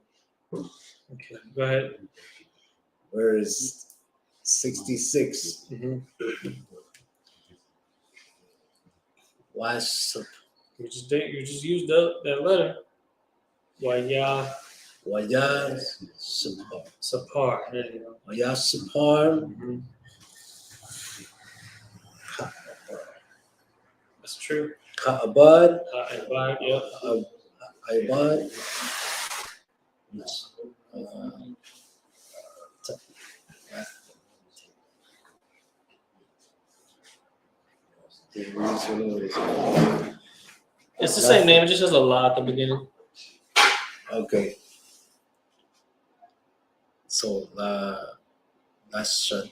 Okay, go ahead. Verse 66. Mm-hmm. Was You just used that letter. Waya Waya Sapar. sapar. There you go. Waya Sapar. Mm-hmm. That's true. Ka'abad. Ibad, yep. Ibad. It's the same name. It just has a la at the beginning. Okay. So that's shut.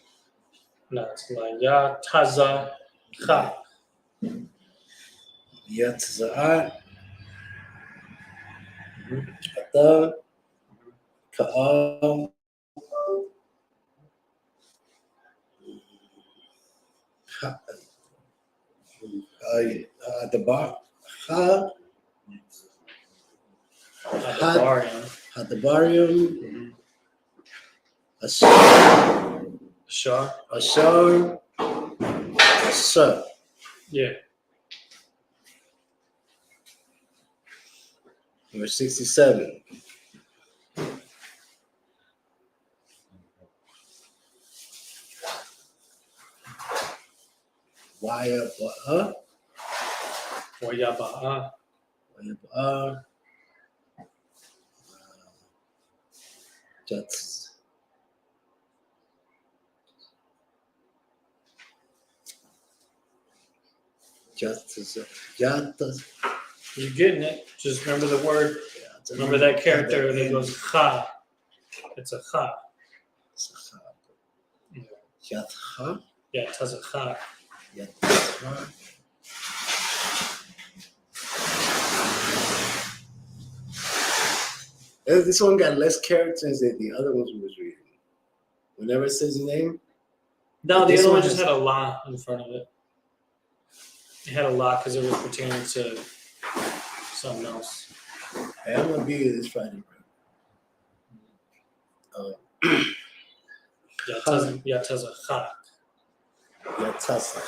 No, it's like ya taza cha. Yatza'at, Ata, Ka'al, Adabar, Ha, Hadabarium, Ashar, Shah. Ashar, Ashar. Yeah. Number 67. Wayaba'a, Wayaba'a. Wayaba'a, Jats. Jatas. You're getting it. Just remember the word. Remember that character that goes cha. It's a cha. Yatha. Yeah, it has a cha. Yatha. This one got less characters than the other ones we was reading. Whenever it says the name. No, the This other one one just has- had a la in front of it. It had a la because it was pertaining to something else. Hey, I'm gonna be here this Friday, bro. Yeah, it has a cha. Yatasa.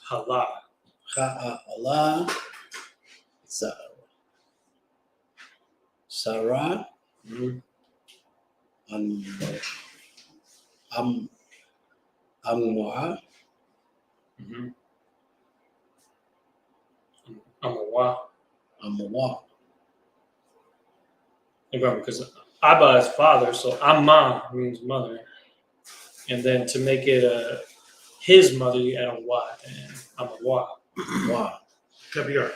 Hala. Allah. Sarah. Amwa. Amawa. Amwa. Remember, because Abba is father, so Amma means mother. And then to make it his mother, you add a wa and Amawa. Wa. Caviar.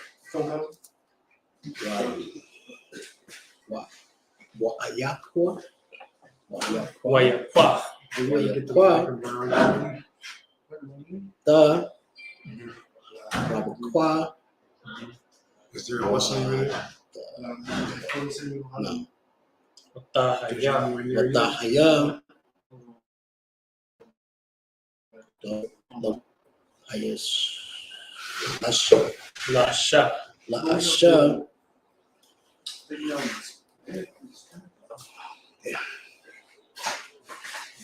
Wayakwa. Wayakwa. Wayakwa. The. Wabakwa. Is there a lesson in it? No. Watahaya. Watahaya. The highest. Asha. Lasha. La Asha.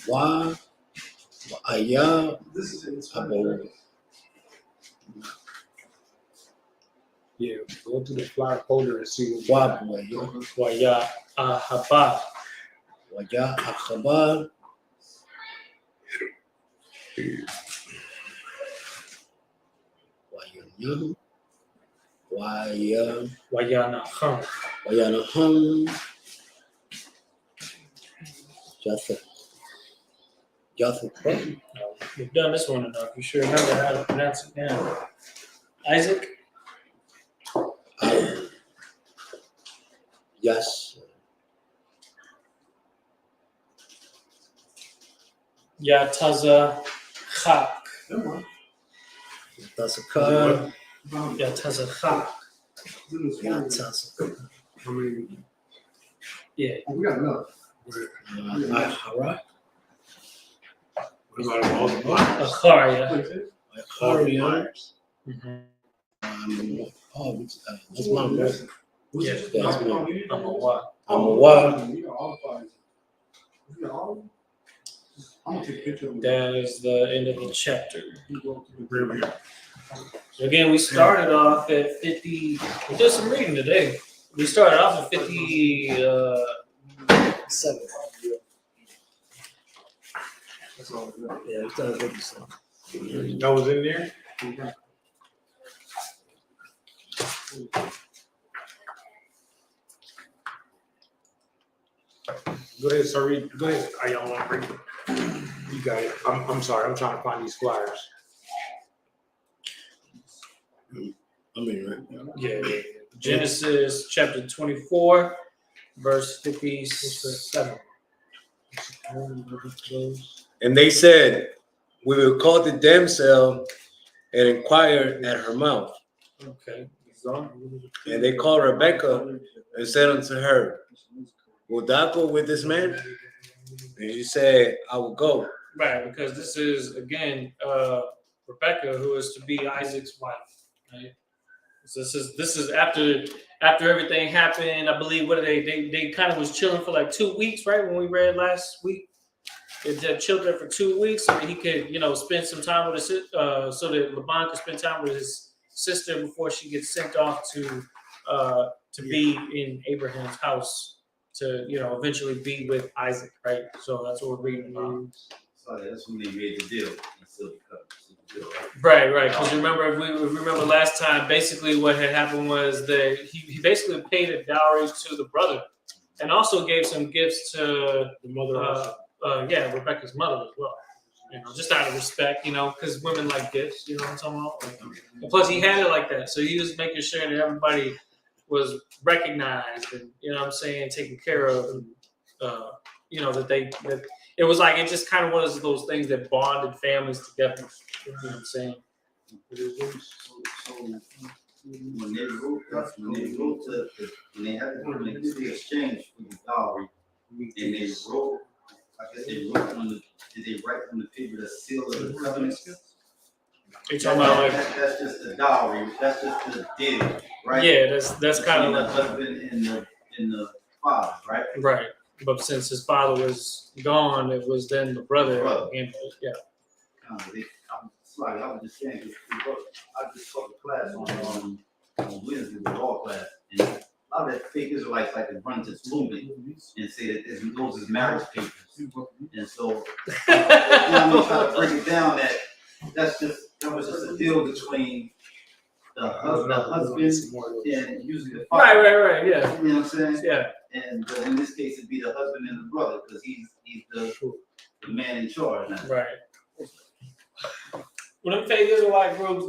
Wa. Aya. Abo. Yeah, go to the flower holder and see what. Wabwaya. Waya ahaba. Waya Akaba. Wayanu. Wayanaham. Wayanaham. Jatha. We've done this one enough. You should remember how to pronounce it now. Isaac? Yes. Yataza chak. Tasaka. Yataza chak. Yatasaka. How many? Yeah. We got enough. Ahara. What about them multipliers? Acharya. Aharian. Mm-hmm. That's my brother. Yeah. That's my. Amawa. Amawa. I'm gonna take a picture of it. That is the end of the chapter. Really? So again, we started off at 50. We did some reading today. We started off at 50. 7. That's all. Yeah, it's done 57. That was in there? Go ahead, sorry. Go ahead. I don't want to bring it. You got it. I'm sorry. I'm trying to find these flyers. I mean, right? Yeah. Genesis chapter 24, verse 57. And they said, we will call the damsel and inquire at her mouth. Okay. And they called Rebecca and said unto her, will thou go with this man? And she said, I will go. Right, because this is again Rebecca, who is to be Isaac's wife. Right. So this is after everything happened. I believe what they kind of was chilling for like 2 weeks, right? When we read last week, they had children for 2 weeks so that he could spend some time with his so that Laban could spend time with his sister before she gets sent off to be in Abraham's house to eventually be with Isaac, right? So that's what we're reading about. So that's when they made the deal. Right. Because remember last time, basically what had happened was that he basically paid a dowry to the brother, and also gave some gifts to The mother. Rebecca's mother as well. Just out of respect, because women like gifts. You know what I'm talking about? And plus, he had it like that, so he was making sure that everybody was recognized and taken care of, and that it was like it just kind of was those things that bonded families together. You know what I'm saying? So when they had to do the exchange for the dowry, and they wrote, I guess they wrote did they write on the paper the seal of the covenant? You're talking about That's just the dowry. That's just the deal, right? Yeah, that's kind of the husband and the father, right? Right. But since his father was gone, it was then the brother. And, yeah. I was just saying, I just taught a class on Wednesday, the law class, and a lot of that fake Israelites like to run to this movement and say that there's those is marriage papers. And so, I'm trying to break it down that was just a deal between the husband and usually the father. Right, yeah. You know what I'm saying? Yeah. And in this case, it'd be the husband and the brother because he's the man in charge now. Right. When them fake Israelite groups,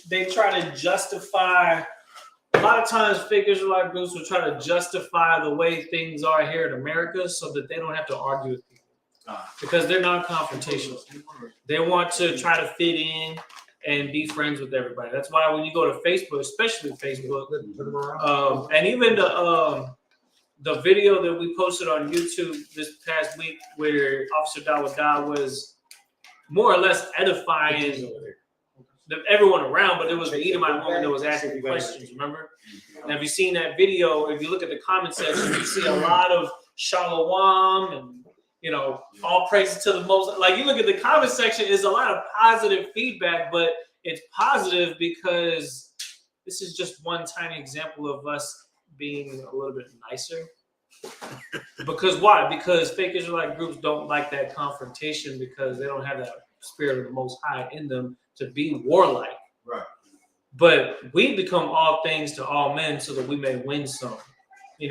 they try to justify. A lot of times, fake Israelite groups will try to justify the way things are here in America, so that they don't have to argue with people, because they're non-confrontational. They want to try to fit in and be friends with everybody. That's why when you go to Facebook, especially Facebook, and even the video that we posted on YouTube this past week, where Officer Dawada was more or less edifying everyone around, but there was the Edomite woman that was asking questions, remember? And have you seen that video? If you look at the comment section, you see a lot of shalom and, all praises to the Most. Like, you look at the comment section, there's a lot of positive feedback, but it's positive because this is just one tiny example of us being a little bit nicer. Because why? Because fake Israelite groups don't like that confrontation because they don't have that spirit of the Most High in them to be warlike. Right. But we become all things to all men so that we may win some.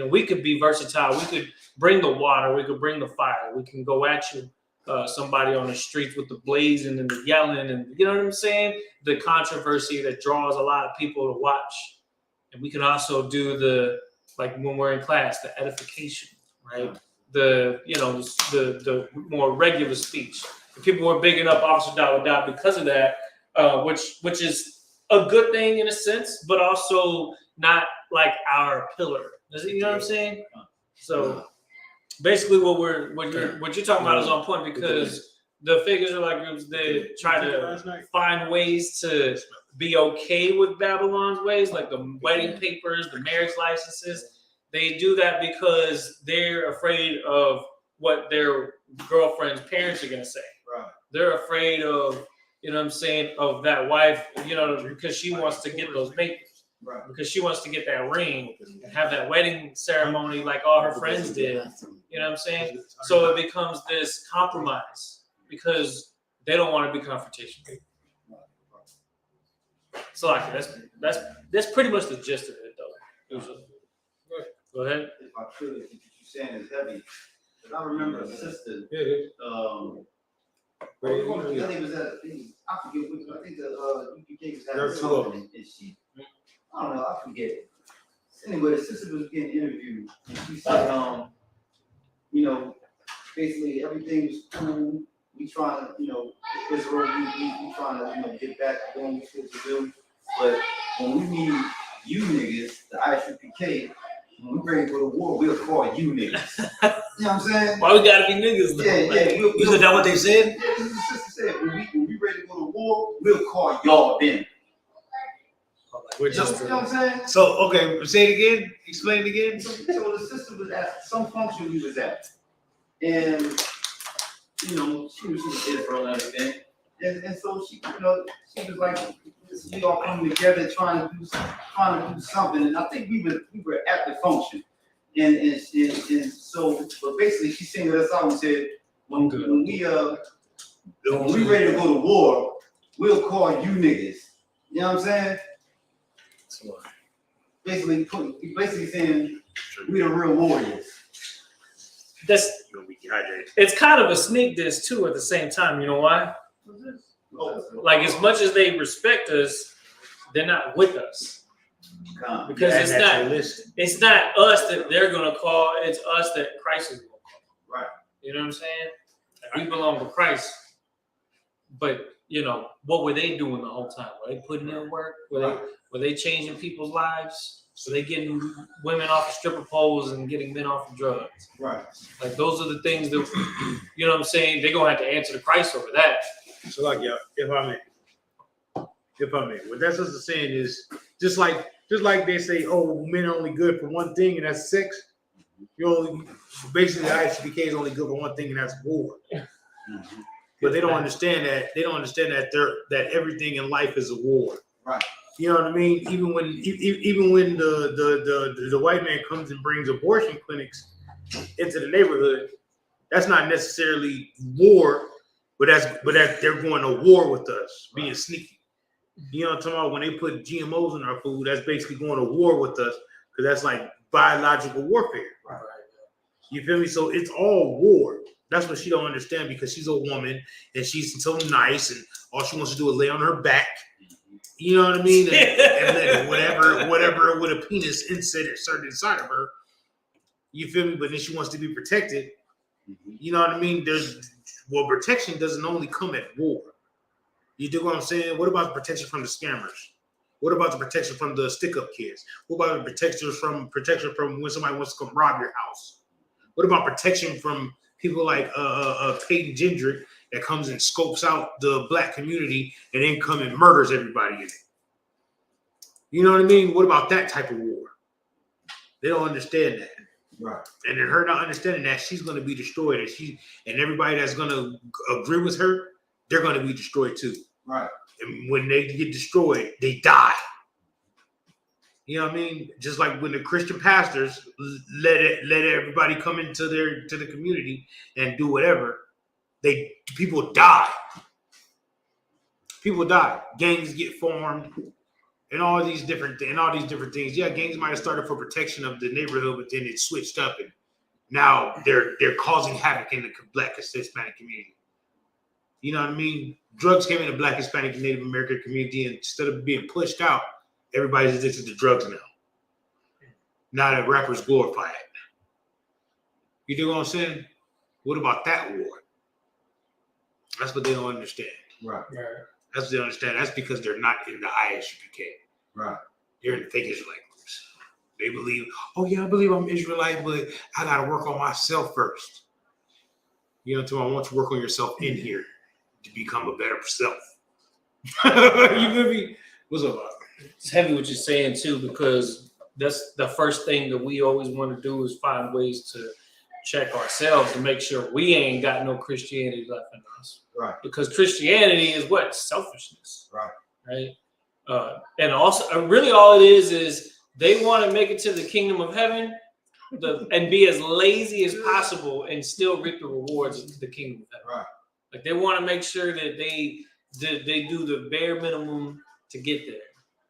We could be versatile. We could bring the water. We could bring the fire. We can go at you, somebody on the streets with the blazing and the yelling, and you know what I'm saying? The controversy that draws a lot of people to watch. And we can also do like when we're in class, the edification, right? The more regular speech. People were bigging up Officer Dawada because of that, which is a good thing in a sense, but also not like our pillar. You know what I'm saying? So basically, what you're talking about is on point, because the fake Israelite groups, they try to find ways to be okay with Babylon's ways, like the wedding papers, the marriage licenses. They do that because they're afraid of what their girlfriend's parents are going to say. Right. They're afraid of, of that wife, because she wants to get those papers. Right. Because she wants to get that ring and have that wedding ceremony like all her friends did. You know what I'm saying? So it becomes this compromise because they don't want to be confrontational. So like that's pretty much the gist of it, though. Go ahead. If I could, what you're saying is heavy. But I remember a sister. I think it was I forget which. I think the UPK was having something, and she. I don't know. I forget. Anyway, the sister was getting interviewed, and she said, basically everything was cool. We trying to, Israel, we trying to, get back to doing what we're supposed to do. But when we need you niggas, the ISUPK, when we ready to go to war, we'll call you niggas. You know what I'm saying? Why we gotta be niggas though? Yeah. Is that what they said? Yeah, this is what the sister said. When we ready to go to war, we'll call y'all then. We're You know just what I'm saying? so okay. Say it again. Explain it again. So the sister was at some function we was at, and she was Israel and everything, and so she was like, we all coming together trying to do something, and I think we were at the function, and so but basically she singled us out and said when we ready to go to war, we'll call you niggas. You know what I'm saying? Basically saying we the real warriors. It's kind of a sneak diss too at the same time. You know why? Like as much as they respect us, they're not with us. Because it's not us that they're gonna call, it's us that Christ is gonna call. Right. You know what I'm saying? We belong to Christ. But what were they doing the whole time? Were they putting in work? Were they changing people's lives? Were they getting women off of stripper poles and getting men off of drugs? Right. Like those are the things that you know what I'm saying? They're gonna have to answer to Christ over that. So like if I may, what that sister saying is just like they say, oh, men are only good for one thing, and that's sex. Basically the ISUPK is only good for one thing, and that's war. Mm-hmm. But they don't understand that. They don't understand that everything in life is a war. Right. You know what I mean? Even when the white man comes and brings abortion clinics into the neighborhood, that's not necessarily war, but that they're going to war with us, being sneaky. You know what I'm talking about? When they put GMOs in our food, that's basically going to war with us because that's like biological warfare. Right. You feel me? So it's all war. That's what she don't understand because she's a woman and she's so nice and all she wants to do is lay on her back. You know what I mean? And then whatever with a penis inserted inside of her. You feel me? But then she wants to be protected. You know what I mean? Protection doesn't only come at war. You do what I'm saying? What about the protection from the scammers? What about the protection from the stick-up kids? What about the protection from when somebody wants to come rob your house? What about protection from people like Peyton Gendrick that comes and scopes out the black community and then come and murders everybody in it? You know what I mean? What about that type of war? They don't understand that. Right. And in her not understanding that, she's going to be destroyed. And everybody that's going to agree with her, they're going to be destroyed too. Right. And when they get destroyed, they die. You know what I mean? Just like when the Christian pastors let everybody come into the community and do whatever, people die. People die. Gangs get formed, and all these different things. Yeah, gangs might have started for protection of the neighborhood, but then it switched up, and now they're causing havoc in the Black and Hispanic community. You know what I mean? Drugs came in the Black, Hispanic, and Native American community, and instead of being pushed out, everybody's addicted to drugs now. Now that rappers glorify it. You know what I'm saying? What about that war? That's what they don't understand. Right. That's what they don't understand. That's because they're not in the ISUPK. Right. They're in the fake Israelite groups. They believe, oh yeah, I believe I'm Israelite, but I gotta work on myself first. You know, I want you to work on yourself in here to become a better self. You feel me? What's up, Bob? It's heavy what you're saying too, because that's the first thing that we always want to do is find ways to check ourselves to make sure we ain't got no Christianity left in us. Right. Because Christianity is what? Selfishness. Right. And also, really all it is they want to make it to the kingdom of heaven and be as lazy as possible and still reap the rewards of the kingdom of heaven. Right. Like they want to make sure that they do the bare minimum to get there.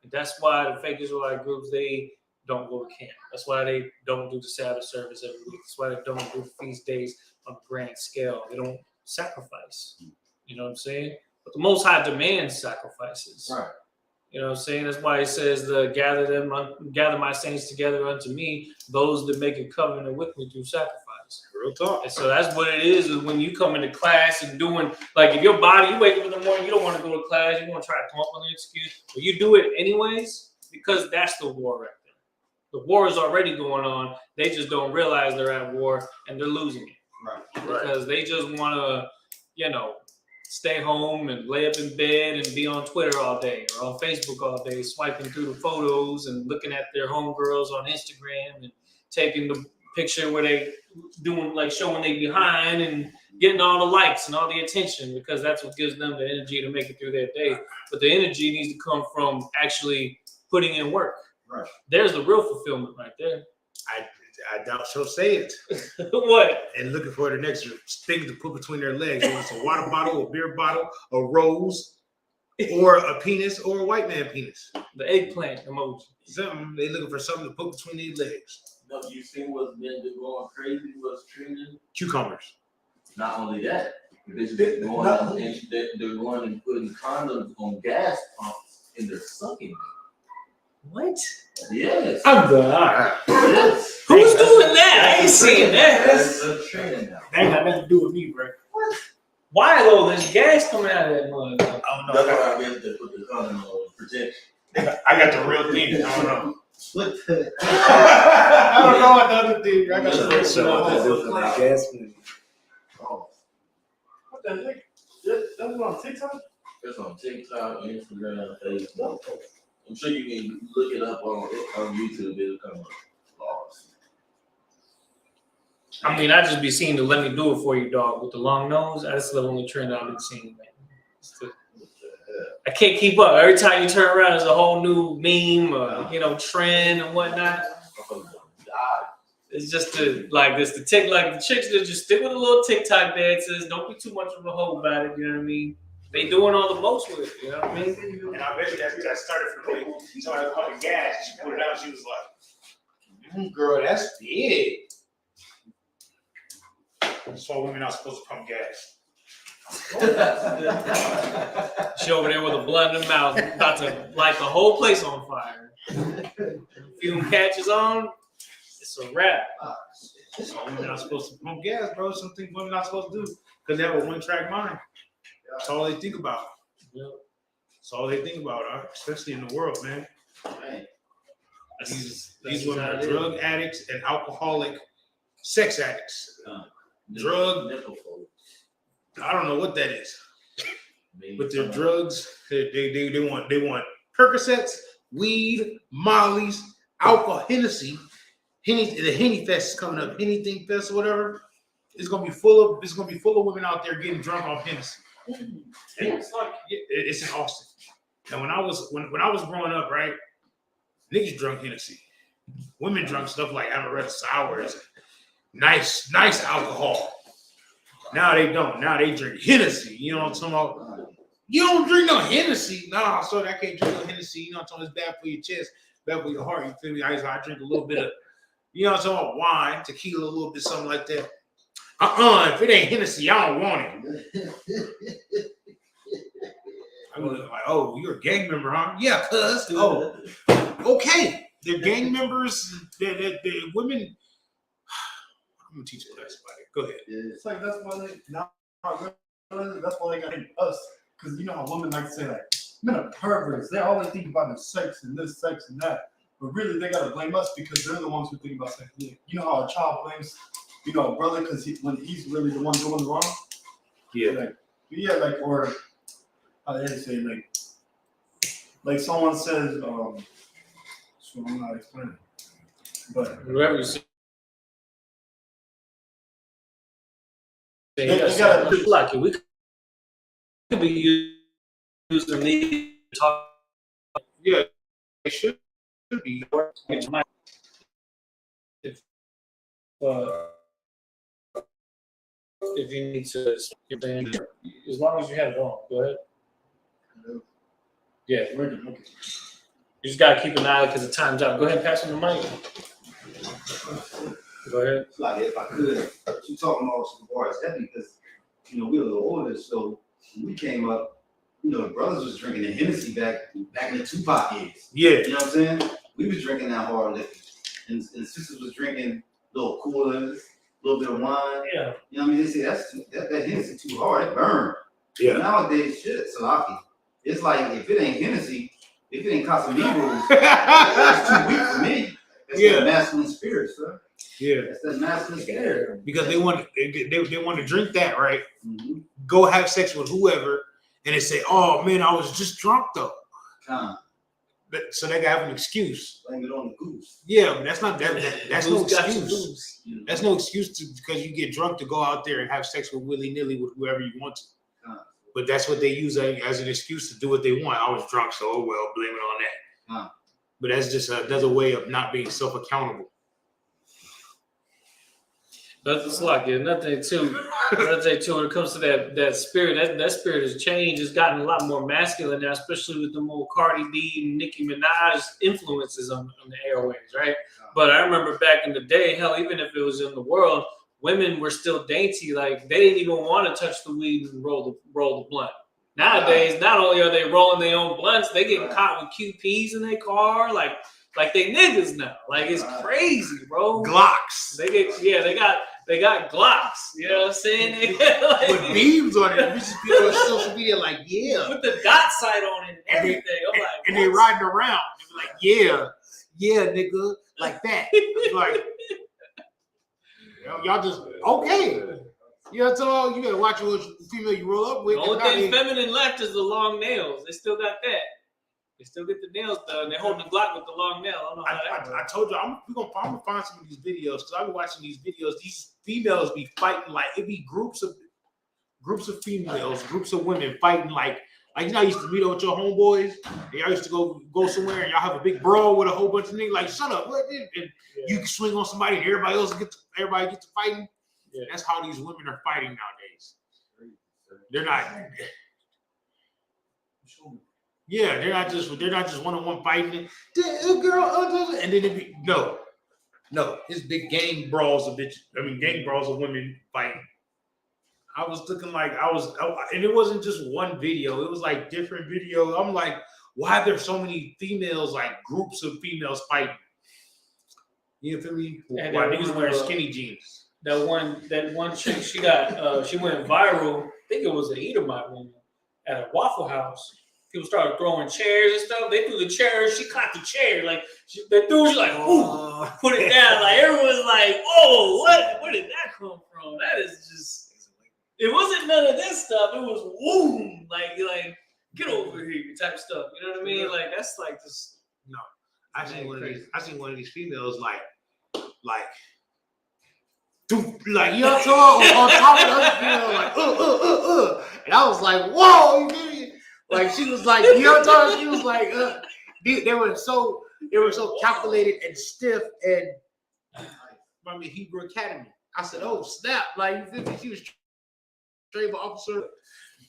And that's why the fake Israelite groups, they don't go to camp. That's why they don't do the Sabbath service every week. That's why they don't do feast days on a grand scale. They don't sacrifice. You know what I'm saying? But the Most High demands sacrifices. Right. You know what I'm saying? That's why he says, gather my saints together unto me, those that make a covenant with me through sacrifice. Real talk. And so that's what it is when you come into class and doing, like, if your body, you wake up in the morning, you don't want to go to class, you want to try to come up with an excuse, but you do it anyways because that's the war right there. The war is already going on. They just don't realize they're at war and they're losing it. Right. Because they just want to, stay home and lay up in bed and be on Twitter all day or on Facebook all day, swiping through the photos and looking at their homegirls on Instagram and taking the picture where they doing, like, showing they behind and getting all the likes and all the attention, because that's what gives them the energy to make it through their day. But the energy needs to come from actually putting in work. Right. There's the real fulfillment right there. I doubt she'll say it. What? And looking for the next thing to put between their legs. Whether it's a water bottle, a beer bottle, a rose, or a penis, or a white man penis. The eggplant emoji. Something, they looking for something to put between their legs. No, you seen what's been going crazy, what's trending? Cucumbers. Not only that, they're going out and they're going and putting condoms on gas pumps and they're sucking. What? Yes. I'm done. Yes. Who's doing that? I ain't seeing that. That's a trend now. That ain't got nothing to do with me, bro. Why though? There's gas coming out of that mud. I don't know. That's why I guess they put the condom on protection. I got the real thing. I don't know. What the? I don't know what the other thing. I got the real So gas money. What the heck? That's on TikTok? It's on TikTok, Instagram, Facebook. I'm sure you can look it up on YouTube. It'll come up. Lost. I mean, I just be seeing the "Let Me Do It For You" dog with the long nose. That's the only trend I've been seeing. I can't keep up. Every time you turn around, there's a whole new meme or trend and whatnot. It's just the chicks that just stick with the little TikTok dances. Don't be too much of a hoe about it. You know what I mean? They doing all the most with it. You know what I mean? And I bet you that started from me. Somebody was pumping gas. She put it out. She was like, "Girl, that's big." That's why women not supposed to pump gas. She over there with a blunt in her mouth, about to light the whole place on fire. Fume catches on, it's a wrap. That's why women not supposed to pump gas, bro. Something women not supposed to do because they have a one-track mind. That's all they think about. Yep. That's all they think about, especially in the world, man. Right. These women are drug addicts and alcoholic sex addicts. Drug. I don't know what that is. But their drugs, they want Percocets, weed, Molly's, alcohol, Hennessy. The Henny Fest is coming up. Henny Fest or whatever. It's gonna be full of women out there getting drunk off Hennessy. It's in Austin. And when I was growing up, right, niggas drunk Hennessy. Women drunk stuff like amaretto sours, nice alcohol. Now they don't. Now they drink Hennessy. You know what I'm talking about? You don't drink no Hennessy. Nah, so I can't drink no Hennessy. You know what I'm talking about? It's bad for your chest, bad for your heart. You feel me? I drink a little bit of, you know what I'm talking about? Wine, tequila, a little bit, something like that. If it ain't Hennessy, I don't want it. I was like, oh, you're a gang member, huh? Yeah, cuz. Oh, okay. They're gang members. They're women. I'm gonna teach a class about it. Go ahead. It's like that's why they got us. Because you know how women like to say like men are perverts. They always think about the sex and this, sex and that. But really they gotta blame us because they're the ones who think about sex. You know how a child blames, a brother because when he's really the one doing the wrong? Yeah. Or how they say like someone says, so I'm not explaining. But Whoever you see. They gotta lucky. We could be using these to talk. Yeah, it should be. If you need to, as long as you have it on, go ahead. Yeah, okay. you just gotta keep an eye because the time's out. Go ahead, pass on the mic. Go ahead. Like if I could, you talking about some bars heavy because we're a little older, so when we came up, the brothers was drinking the Hennessy back in the Tupac days. Yeah. You know what I'm saying? We was drinking that hard liquor, and sisters was drinking little coolers, little bit of wine. Yeah. You know what I mean? They say that Hennessy too hard, it burn. Yeah. Nowadays, shit, Salaki. It's like if it ain't Hennessy, if it ain't Casamigos, it's too weak for me. That's that masculine spirit, sir. Yeah. That's that masculine spirit. Because they want to drink that, right? Mm-hmm. Go have sex with whoever, and they say, "Oh man, I was just drunk though." So they gotta have an excuse. Blame it on the goose. Yeah, but that's not that's no Who's got your excuse. goose? That's no excuse because you get drunk to go out there and have sex with willy-nilly with whoever you want to. But that's what they use as an excuse to do what they want. I was drunk, so oh well, blame it on that. But that's just another way of not being self-accountable. That's just like it. Another thing too, when it comes to that spirit, that spirit has changed. It's gotten a lot more masculine now, especially with the more Cardi B and Nicki Minaj influences on the airwaves, right? But I remember back in the day, hell, even if it was in the world, women were still dainty. Like they didn't even want to touch the weed and roll the blunt. Nowadays, not only are they rolling their own blunts, they getting caught with QPs in their car, like they niggas now. Like it's crazy, bro. Glocks. They got Glocks. You know what I'm saying? Like, with beams on it. Bitches be on social media like, yeah. With the dot sight on it and everything. I'm like, and they riding around. They be like, yeah, nigga, like that. It's like, y'all just okay. You know, so you gotta watch what female you roll up with. The only thing feminine left is the long nails. They still got that. They still get the nails done. They hold the Glock with the long nail. I don't know how that works. I told you I'm gonna find some of these videos because I've been watching these videos. These females be fighting like it be groups of females, groups of women fighting like you know I used to meet up with your homeboys. And y'all used to go somewhere and y'all have a big brawl with a whole bunch of niggas. Like shut up, what? And you can swing on somebody and everybody gets to fighting. Yeah. That's how these women are fighting nowadays. They're not. Yeah, they're not just one-on-one fighting. Girl, and then it be no. It's big gang brawls of women fighting. I was looking like and it wasn't just one video. It was like different videos. I'm like, why are there so many females, like groups of females fighting? You feel me? And why niggas wearing skinny jeans? That one chick, she went viral. I think it was an Edomite woman at a Waffle House. People started throwing chairs and stuff. They threw the chairs. She caught the chair. Like they threw. She like, ooh, put it down. Like everyone's like, oh, what? Where did that come from? That is just. It wasn't none of this stuff. It was woo, like get over here type stuff. You know what I mean? Like that's like this. No, I seen one of these females like. You know what I'm talking on top of the other female, like, and I was like, whoa, you feel me? Like, she was like, you know what I'm talking? She was like, they were so calculated and stiff and, Hebrew Academy. I said, oh, snap. Like, you feel me? She was trained officer.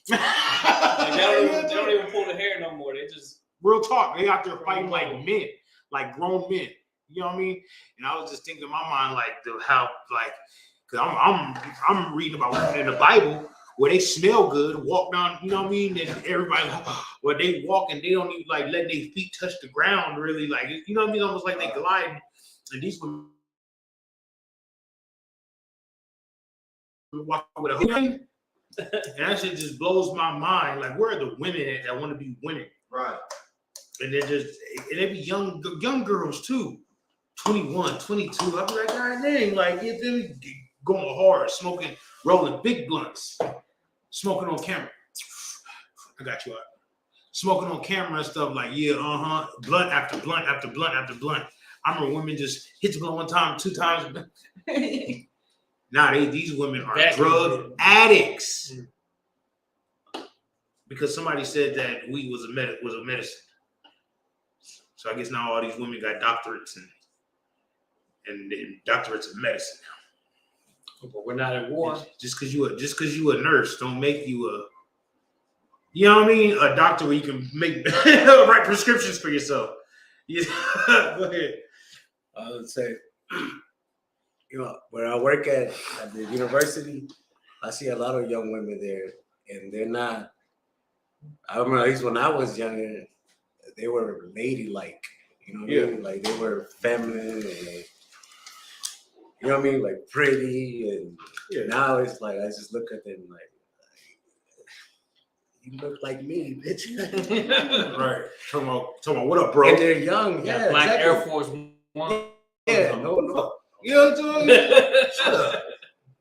Like, they don't even pull the hair no more. They just. Real talk. They out there fighting like men, like grown men. You know what I mean? And I was just thinking in my mind, because I'm reading about women in the Bible where they smell good, walk down, you know what I mean? And everybody, where they walk and they don't even like letting their feet touch the ground, really, like, you know what I mean? Almost like they glide. And these women walk with a hook. And that shit just blows my mind. Like, where are the women that want to be women? Right. And they be young girls too. 21, 22. I'll be like, God dang, like, you feel me? Going hard, smoking, rolling big blunts, smoking on camera. I got you out. Smoking on camera and stuff like, blunt after blunt after blunt after blunt. I remember women just hit the blunt one time, 2 times. These women are drug addicts. Because somebody said that weed was a medicine. So I guess now all these women got doctorates and doctorates of medicine now. But we're not at war. Just because you a nurse don't make you a, you know what I mean, a doctor where you can make write prescriptions for yourself. Yeah. Go ahead. I would say, where I work at the university, I see a lot of young women there, and they're not. I remember at least when I was younger, they were ladylike. You know what I mean? Like they were feminine and you know what I mean, like pretty, and Yeah. now it's like I just look at them like, you look like me, bitch. Right. Talking about what up, bro? And they're young, Yeah, yeah, Black exactly. Air Force One. Yeah, no. You know what I'm saying? Shut up.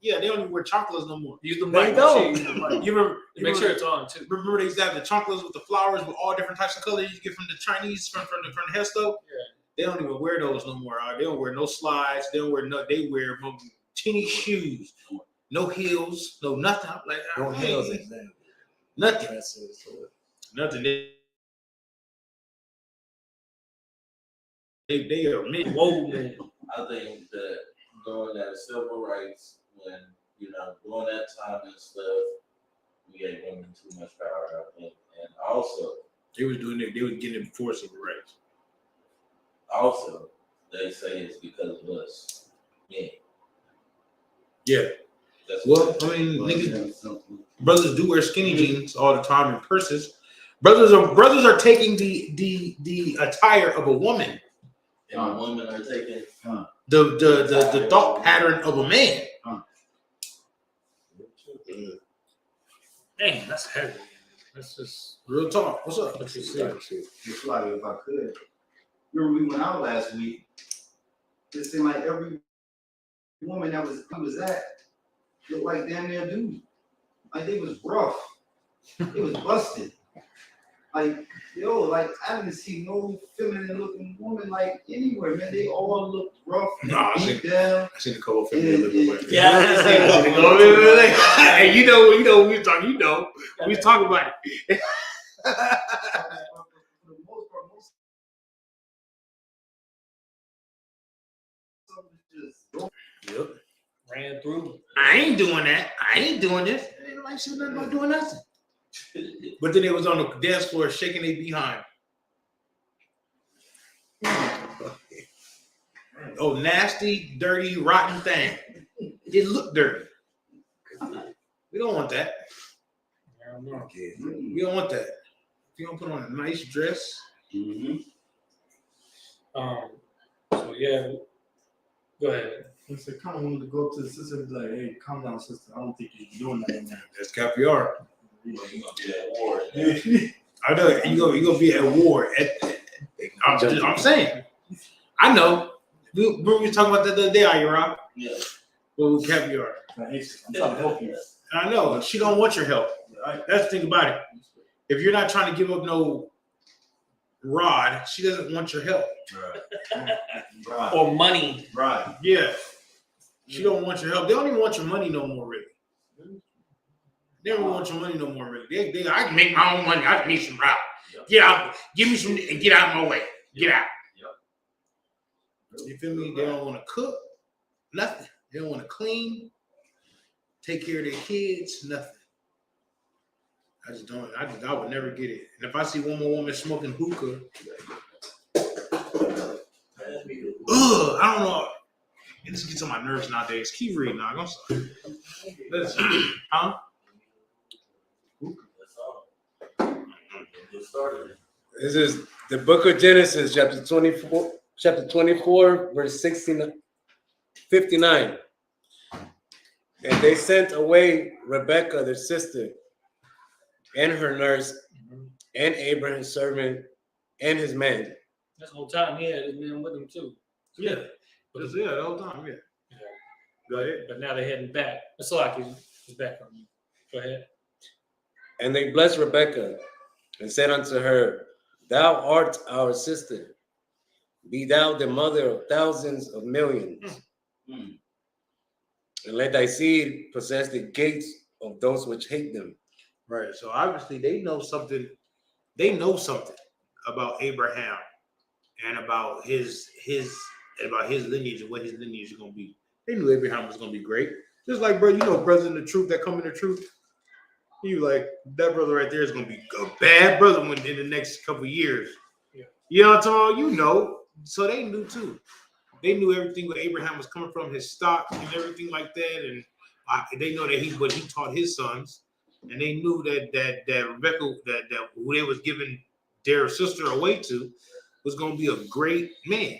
Yeah, they don't even wear chocolates no more. Use the They mic. don't. You remember? Make sure it's on too. Remember they used to have the chocolates with the flowers with all different types of colors you get from the Chinese from the hair stove? Yeah. They don't even wear those no more. They don't wear no slides. They don't wear no. They wear teeny shoes, no heels, no nothing. I'm like, No hey, heels, exactly. nothing, Dresses, nothing. They are men. Whoa, man. I think that during that civil rights, when during that time and stuff, we gave women too much power, I think, and also They was doing it. They was getting it before civil rights. Also, they say it's because of us. Yeah. Yeah. That's Well, I mean, niggas, brothers do wear skinny jeans all the time and purses. Brothers are taking the attire of a woman. and women are taking. The thought pattern of a man. Dang, that's heavy. That's just Real talk. What's up? what you see. Just like if I could. Remember we went out last week. It seemed like every woman that was at looked like damn near dude. Like they was rough. It was busted. Like, like I didn't see no feminine looking woman like anywhere, man. They all looked rough and Nah, I beat down. seen a couple of females looking like that. Yeah, I just seen it. Hey, you know, we was talking. We was talking about it. For the most part, most of them just Yep. Ran through. I ain't doing that. I ain't doing this. Ain't nobody saying nothing about doing nothing. But then they was on the dance floor shaking their behind. Oh, nasty, dirty, rotten thing. It looked dirty. We don't want that. I don't know. We don't want that. If you don't put on a nice dress, So yeah. Go ahead. And so kind of wanted to go up to the sister and be like, hey, calm down, sister. I don't think you're doing that right now. that's caviar. You're gonna be at war. I know you gonna be at war. I'm saying. I know. We were talking about that the other day, Ayara. Yeah. With caviar. Like, hey, sister, I'm trying to help you. I know she don't want your help. That's the thing about it. If you're not trying to give up no rod, she doesn't want your help. right. Or money. Right. Yeah, she don't want your help. They don't even want your money no more, really. They don't want your money no more, really. They I can make my own money. I just need some route. Yep. Get out, give me some, and get out of my way. Get out. Yep. You feel me? They don't want to cook, nothing. They don't want to clean, take care of their kids, nothing. I just don't. I would never get it. And if I see one more woman smoking hookah, I don't know. It just gets on my nerves nowadays. Keep reading, dog. I'm sorry. Listen, huh? This is the book of Genesis, chapter 24, verse 59. And they sent away Rebekah, their sister, and her nurse, and Abraham, his servant, and his man. This whole time he had his men with him too. Yeah. The whole time, yeah. Go ahead. But now they're heading back. It's like he's back on you. Go ahead. And they blessed Rebekah and said unto her, Thou art our sister. Be thou the mother of thousands of millions. And let thy seed possess the gates of those which hate them. Right. So obviously they know something. They know something about Abraham and about his lineage and what his lineage is gonna be. They knew Abraham was gonna be great. Just like, bro, brothers in the truth that come in the truth. You like that brother right there is gonna be a bad brother in the next couple of years. Yeah. You know what I'm talking about? So they knew too. They knew everything where Abraham was coming from, his stock and everything like that, and they know that what he taught his sons, and they knew that Rebekah, that who they was giving their sister away to, was gonna be a great man.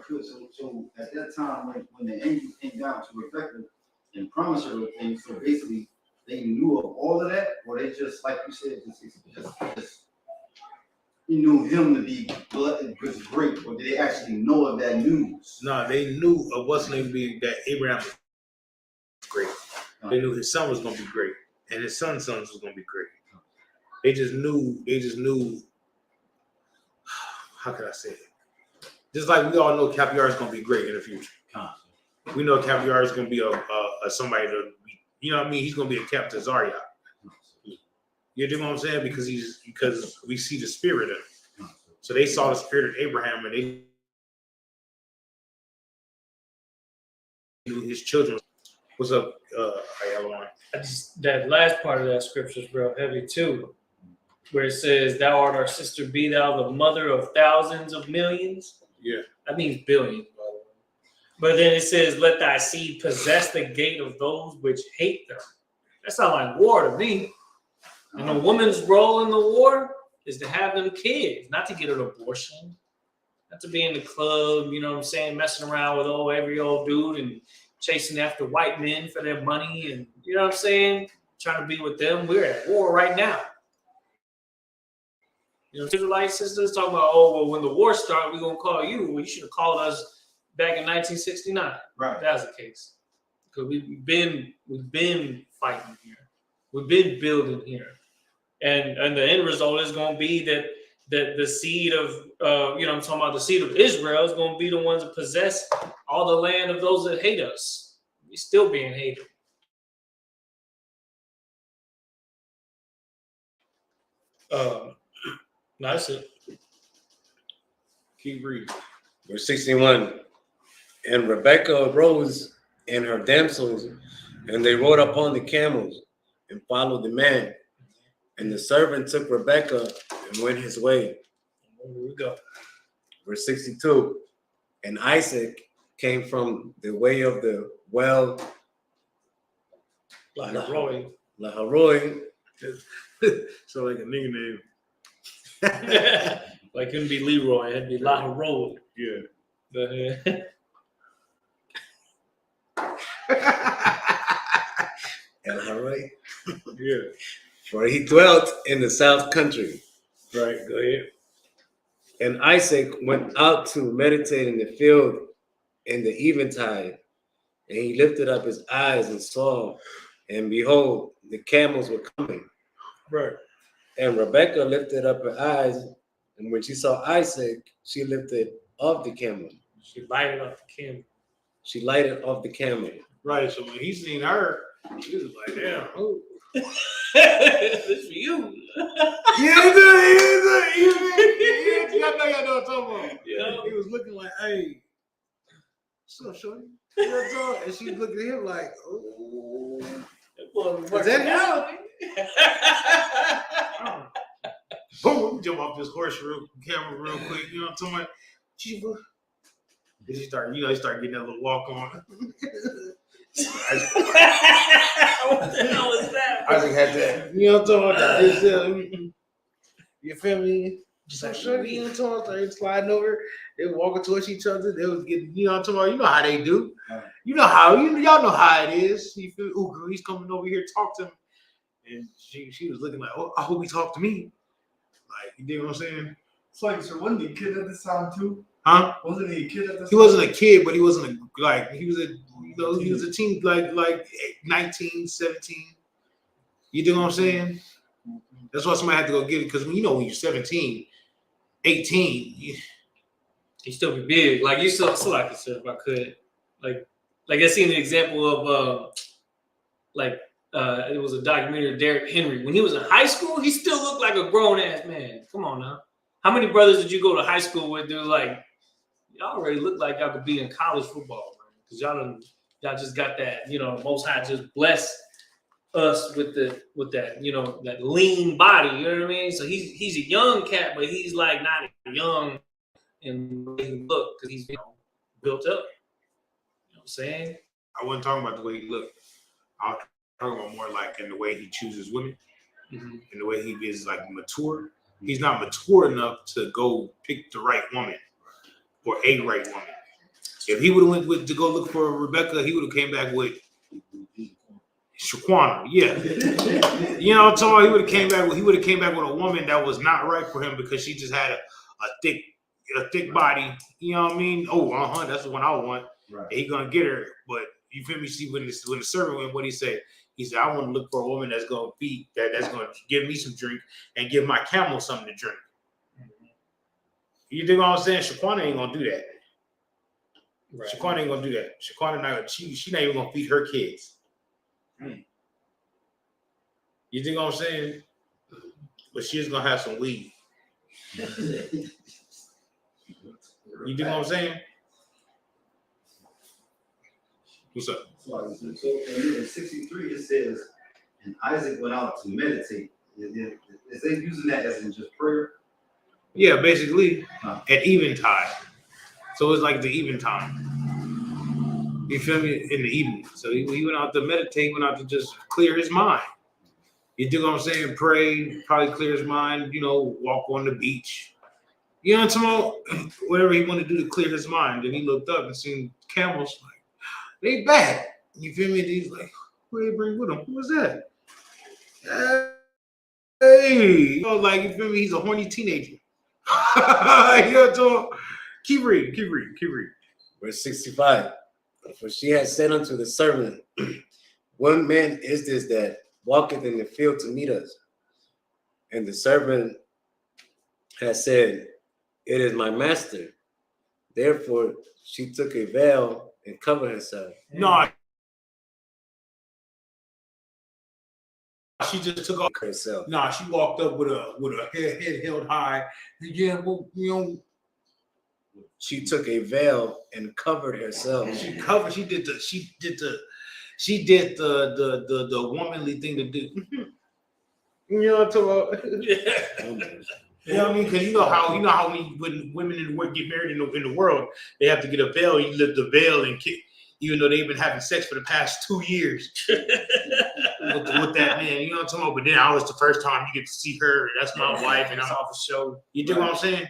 So at that time, when the angel came down to Rebecca and promised her the thing, so basically they knew of all of that, or they just, like you said, just you knew him to be was great, or did they actually know of that news? No, they knew of what's going to be that Abraham was great. They knew his son was going to be great, and his son's sons was going to be great. They just knew. How could I say it? Just like we all know Caviar is going to be great in the future. We know Caviar is going to be a somebody to be, you know what I mean? He's going to be a Captain Zarya. You know what I'm saying? Because we see the spirit in him. So they saw the spirit of Abraham, and they knew his children. What's up, Ayala? That last part of that scripture is real heavy too, where it says, "Thou art our sister, be thou the mother of thousands of millions." Yeah. That means billions, by the way. But then it says, "Let thy seed possess the gate of those which hate them." That sounds like war to me. And a woman's role in the war is to have them kids, not to get an abortion, not to be in the club, you know what I'm saying, messing around with every old dude and chasing after white men for their money and, you know what I'm saying, trying to be with them. We're at war right now. You know, Israelite sisters talking about, oh, well, when the war started, we're going to call you. Well, you should have called us back in 1969. Right. That was the case. Because we've been fighting here. We've been building here. And the end result is going to be that the seed of, I'm talking about the seed of Israel is going to be the ones that possess all the land of those that hate us. We're still being hated. That's it. Keep reading. Verse 61. And Rebekah arose and her damsels, and they rode upon the camels and followed the man. And the servant took Rebekah and went his way. Here we go. Verse 62. And Isaac came from the way of the well Laharoi. Laharoi. So like a nigga name. Like, couldn't be Leroy, it'd be Laharoi. Yeah. Laharoi. Yeah. For he dwelt in the south country. Right. Go ahead. And Isaac went out to meditate in the field in the eventide. And he lifted up his eyes and saw, and behold, the camels were coming. Right. And Rebekah lifted up her eyes, and when she saw Isaac, she lifted off the camel. She lighted up the camel. She lighted off the camel. Right. So when he seen her, he was like, damn. Oh. This for you. Yeah, y'all know what I'm talking about. Yeah. He was looking like, hey, what's up, shorty? You know what I'm talking about? And she looked at him like, oh. Is that Boom, we jump off this horse camera real quick. You know what I'm talking about? Chiva. Then he start getting that little walk on. What the hell is that? Isaac had that. You know what I'm talking about? You feel me? So shorty, you know what I'm talking about? They sliding over. They were walking towards each other. They was getting, you know what I'm talking about? You know how they do. You know how, y'all know how it is. You feel, oh, girl, he's coming over here to talk to him. And she was looking like, oh, I hope he talked to me. Like, you dig what I'm saying? So, like, so wasn't he a kid at this time too? Huh? Wasn't he a kid at this time? He wasn't a kid, but he wasn't he was a teen, like 19, 17. You dig what I'm saying? That's why somebody had to go get it, because when you're 17, 18, He still be big. Like, you still like it, if I could. Like I seen an example of it was a documentary of Derrick Henry. When he was in high school, he still looked like a grown ass man. Come on now. How many brothers did you go to high school with, dude? Like, y'all already look like y'all could be in college football, man. Because y'all just got that, Most High just bless us with that, that lean body. You know what I mean? So he's a young cat, but he's like not young in the way he look, because he's built up. You know what I'm saying? I wasn't talking about the way he looked. I was talking about more like in the way he chooses women, in the way he is like mature. He's not mature enough to go pick the right woman or a right woman. If he would have went to go look for Rebecca, he would have came back with Shaquana. Yeah. You know what I'm talking about? He would have came back with a woman that was not right for him because she just had a thick body. You know what I mean? Oh, that's the one I want. Right. And he gonna get her. But you feel me? See, when the servant went, what he said? He said, I want to look for a woman that's gonna feed, that's gonna give me some drink and give my camel something to drink. You think what I'm saying? Shaquana ain't gonna do that. Right. Shaquana ain't gonna do that. Shaquana not she not even gonna feed her kids. You think what I'm saying? But she's gonna have some weed. You think what I'm saying? What's up? So in 63 it says, and Isaac went out to meditate. Is they using that as in just prayer? Yeah, basically at eventide. So it's like the eventide. You feel me? In the evening. So he went out to meditate, went out to just clear his mind. You do what I'm saying? Pray, probably clear his mind, walk on the beach. You know what I'm talking about? Whatever he wanted to do to clear his mind. Then he looked up and seen camels like, they bad. You feel me? And he's like, who they bring with him? Who was that? Hey, like, you feel me? He's a horny teenager. You know what I'm talking? Keep reading. Verse 65. For she had said unto the servant, what man is this that walketh in the field to meet us? And the servant had said, it is my master. Therefore she took a veil and covered herself. No, she just took off herself. Nah, she walked up with a head held high. Yeah, well, She took a veil and covered herself. She did the womanly thing to do. You know what I'm talking about? You know what I mean? Because you know how when women in the world get married in the world, they have to get a veil. You lift the veil and kick, even though they've been having sex for the past 2 years with that man. You know what I'm talking about? But then I was the first time you get to see her. That's my wife, and I'm off the show. You do what I'm saying?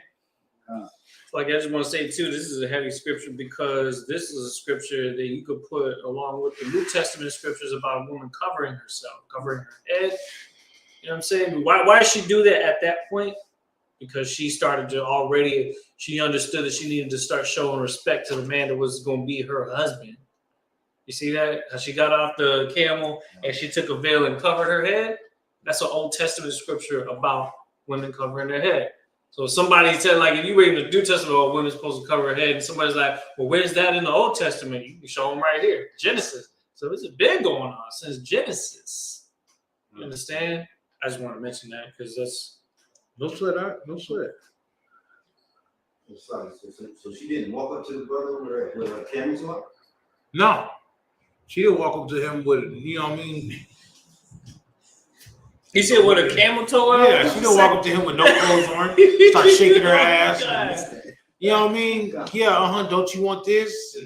Like I just want to say too, this is a heavy scripture because this is a scripture that you could put along with the New Testament scriptures about a woman covering herself, covering her head. You know what I'm saying? Why did she do that at that point? Because she started to she understood that she needed to start showing respect to the man that was going to be her husband. You see that? How she got off the camel and she took a veil and covered her head? That's an Old Testament scripture about women covering their head. So somebody said, like, if you read the New Testament, oh, women's supposed to cover her head, and somebody's like, well, where's that in the Old Testament? You can show them right here, Genesis. So there's a bit going on since Genesis. You understand? I just want to mention that because that's No sweat. So she didn't walk up to the brother with her camel's on? No. She didn't walk up to him with, you know what I mean? He said with a camel toe on? Yeah, she didn't walk up to him with no clothes on. Start shaking her ass. You know what I mean? Yeah, don't you want this?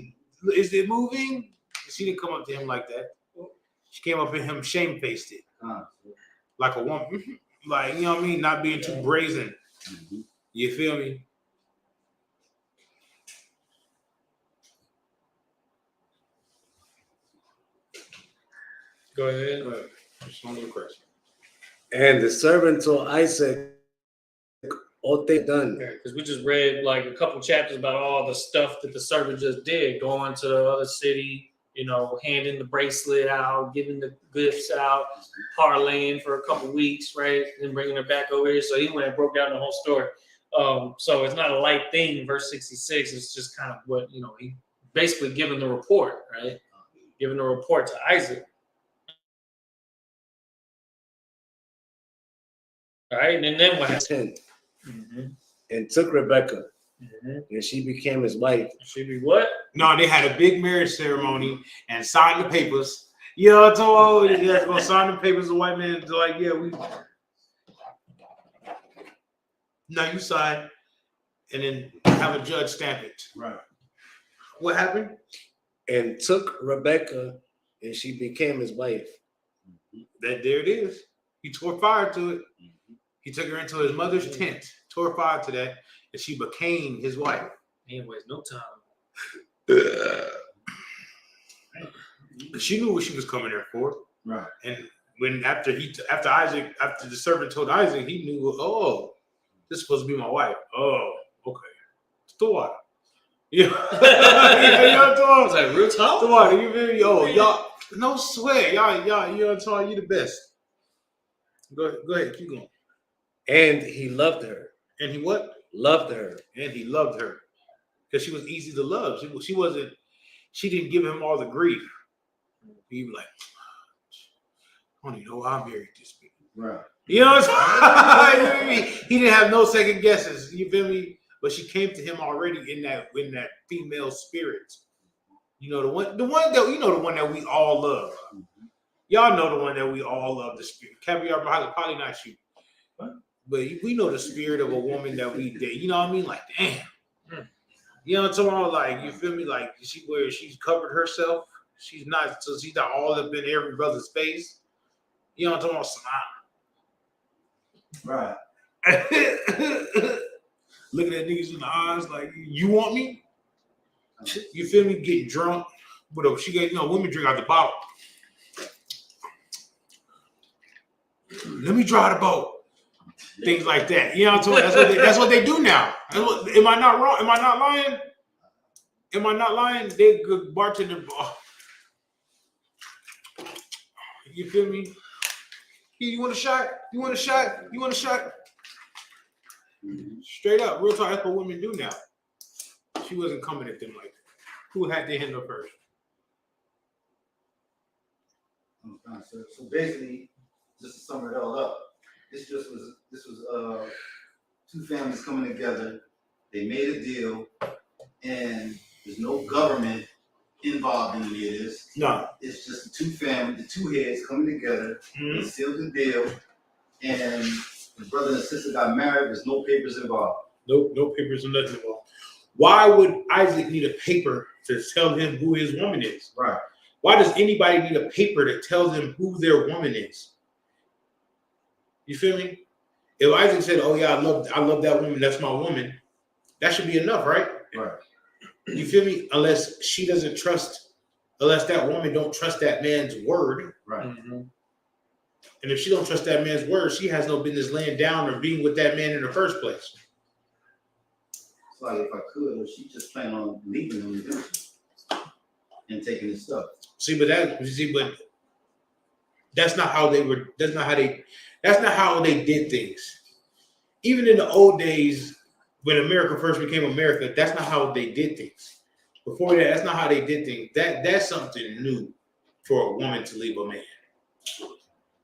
Is it moving? She didn't come up to him like that. She came up at him shamefaced it. Like a woman. Like, you know what I mean? Not being too brazen. You feel me? Go ahead. Just one more question. And the servant told Isaac all they done. Because we just read like a couple chapters about all the stuff that the servant just did, going to the other city, handing the bracelet out, giving the gifts out, parlaying for a couple weeks, right? Then bringing her back over here. So he went and broke down the whole story. So it's not a light thing, verse 66. It's just kind of what, he basically giving the report, right? Giving the report to Isaac. All right, and then what happened? And took Rebecca, and she became his wife. She be what? No, they had a big marriage ceremony and signed the papers. You know what I'm talking about? Yeah, go sign the papers. The white man like, yeah, now you sign, and then have a judge stamp it. Right. What happened? And took Rebecca, and she became his wife. There it is. He tore fire to it. He took her into his mother's tent, tore fire to that, and she became his wife. Anyways, no time. She knew what she was coming there for. Right. And when after the servant told Isaac, he knew, oh, this is supposed to be my wife. Oh, okay. It's the water. Yeah. I was like, real talk? The water. You feel me? Oh, y'all, no sweat. Y'all, you know what I'm talking? You the best. Go ahead, keep going. And he loved her. And he what? Loved her. And he loved her. Because she was easy to love. She didn't give him all the grief. He was like, I don't even know why I married this bitch. Right. You know what I'm saying? You know what I mean? He didn't have no second guesses. You feel me? But she came to him already in that female spirit. You know the one that we all love. Y'all know the one that we all love, the spirit. Caviar probably not you. But we know the spirit of a woman that we date. You know what I mean? Like, damn. You know what I'm talking about? Like, you feel me? Like, where she's covered herself. She's not all up in every brother's face. You know what I'm talking about? Right. Looking at niggas in the eyes like, you want me? You feel me? Getting drunk. But women drink out the bottle. Let me drive the boat. Things like that. You know what I'm talking about? That's what they do now. Am I not wrong? Am I not lying? Am I not lying? They good bartender. You feel me? You want a shot? You want a shot? You want a shot? Straight up, real talk. That's what women do now. She wasn't coming at them like that. Who had their hand up first? So basically, just to sum it all up, this was two families coming together. They made a deal, and there's no government involved in any of this. No. It's just the two heads coming together. They sealed the deal, and the brother and sister got married. There's no papers involved. No papers or nothing involved. Why would Isaac need a paper to tell him who his woman is? Right. Why does anybody need a paper to tell them who their woman is? You feel me? If Isaac said, "Oh yeah, I love that woman. That's my woman," that should be enough, right? Right. You feel me? Unless that woman don't trust that man's word. Right. And if she don't trust that man's word, she has no business laying down or being with that man in the first place. It's like, if I could, she just planned on leaving him eventually and taking his stuff. But that's not how they did things. Even in the old days, when America first became America, that's not how they did things. Before that, that's not how they did things. That's something new for a woman to leave a man.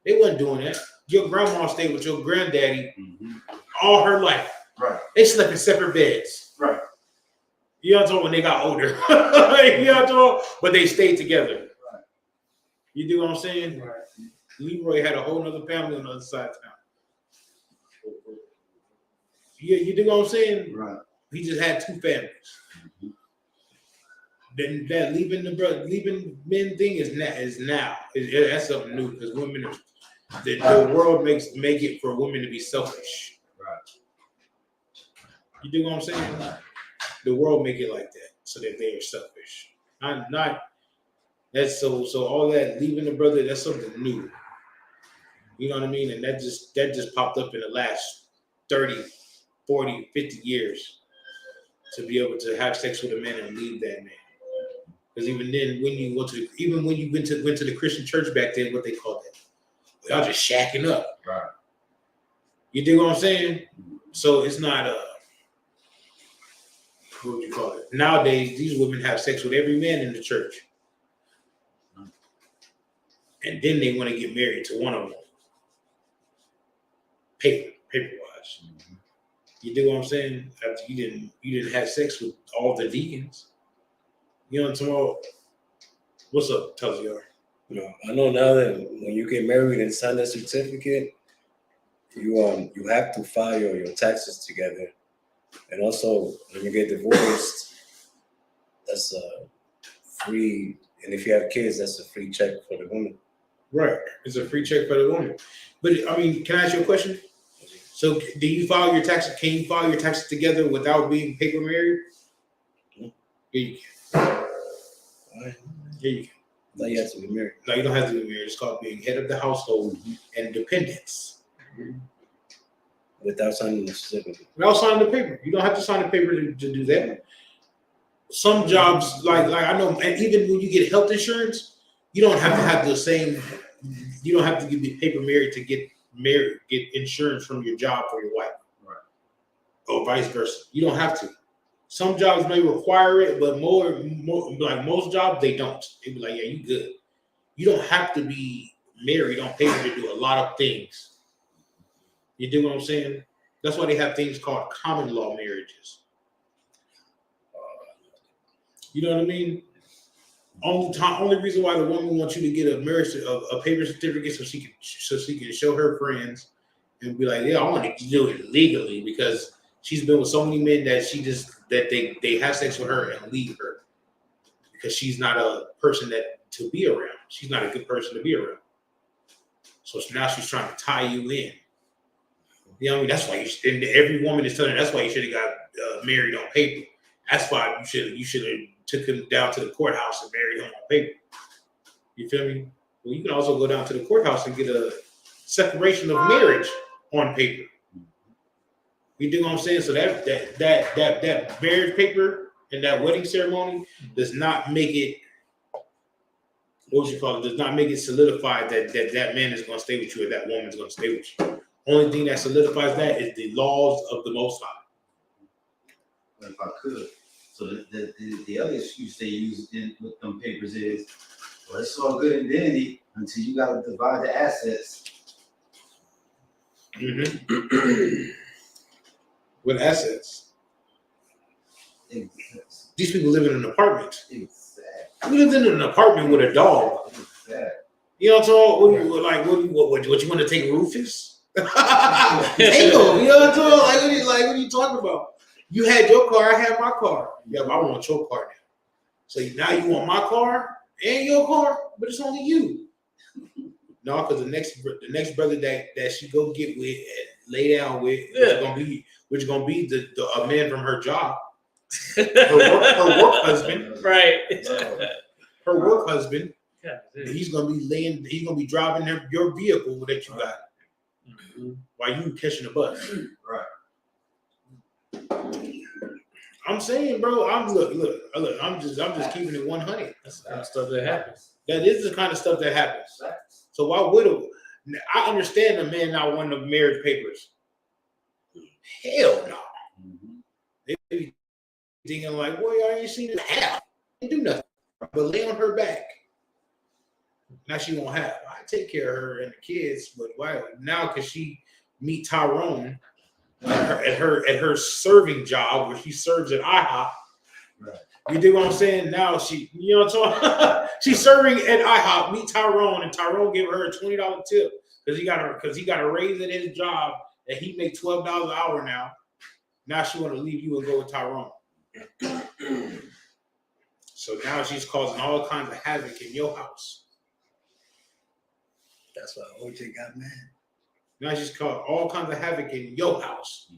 They wasn't doing that. Your grandma stayed with your granddaddy all her life. Right. They slept in separate beds. Right. You know what I'm talking when they got older. You know what I'm talking? But they stayed together. Right. You do what I'm saying? Right. Leroy had a whole other family on the other side of town. Yeah, you do what I'm saying? Right. He just had two families. Then that leaving men thing is now. That's something new because women, the world make it for women to be selfish. Right. You do what I'm saying? The world make it like that so that they are selfish. Not that's so all that leaving the brother, that's something new. You know what I mean? And that just popped up in the last 30, 40, 50 years to be able to have sex with a man and leave that man. Because even then, when you went to the Christian church back then, what they called that, y'all just shacking up. Right. You dig what I'm saying? So it's not what would you call it? Nowadays, these women have sex with every man in the church, and then they want to get married to one of them. Paper wise. You dig what I'm saying? After you didn't have sex with all the deacons. You know what I'm talking about? What's up, Taziar? I know now that when you get married and sign that certificate, you have to file your taxes together, and also when you get divorced, that's free. And if you have kids, that's a free check for the woman. Right, it's a free check for the woman. But I mean, can I ask you a question? So, do you file your taxes? Can you file your taxes together without being paper married? Mm-hmm. Yeah, you can. Here you go. Now you have to be married. No, you don't have to be married. It's called being head of the household and dependence. Without signing the certificate. Without signing the paper. You don't have to sign the paper to do that. Some jobs, like I know, and even when you get health insurance, you don't have to have the same. You don't have to be paper married to get married, get insurance from your job for your wife, Right. or vice versa. You don't have to. Some jobs may require it, but more like most jobs, they don't. They be like, yeah, you good. You don't have to be married on paper to do a lot of things. You do what I'm saying? That's why they have things called common law marriages. You know what I mean? Only reason why the woman wants you to get a marriage, a paper certificate, so she can show her friends and be like, yeah, I want to do it legally because she's been with so many men that they have sex with her and leave her because she's not a person to be around. She's not a good person to be around. So now she's trying to tie you in. You know what I mean? That's why and every woman is telling her that's why you should have got married on paper. That's why you should have took him down to the courthouse and married him on paper. You feel me? Well, you can also go down to the courthouse and get a separation of marriage on paper. You do what I'm saying? So that marriage paper and that wedding ceremony does not make it, what would you call it? Does not make it solidified that man is going to stay with you or that woman is going to stay with you. Only thing that solidifies that is the laws of the Most High. If I could. So the other excuse they use with them papers is, well, it's all good and dandy until you got to divide the assets. Mm-hmm. With assets. Exactly. These people live in an apartment. Exactly. We lived in an apartment with a dog. Exactly. You know what I'm saying? What you want to take Rufus? Tango, you know what I'm saying? What are you talking about? You had your car, I had my car. Yeah, but I want your car now. So now you want my car and your car, but it's only you. No, because the next brother that she go get with and lay down with, which gonna be a man from her job, her work husband, Right. her work husband. Yeah, He's gonna be driving your vehicle that you got while you catching the bus. Right. I'm saying, bro. Look. I'm just keeping it 100. That's the kind of stuff that happens. That is the kind of stuff that happens. So why would I understand a man not wanting the marriage papers? Hell no. Mm-hmm. They be thinking like, boy, I ain't seen it half. Ain't do nothing, but lay on her back. Now she won't have. I take care of her and the kids, but why now? Because she meet Tyrone at her serving job where she serves at IHOP. Right. You dig what I'm saying? Now she, you know what I'm talking? She's serving at IHOP. Meet Tyrone, and Tyrone gave her a $20 tip because he got a raise at his job that he make $12 an hour now. Now she want to leave you and go with Tyrone. So now she's causing all kinds of havoc in your house. That's why OJ got mad. Now she's caused all kinds of havoc in your house.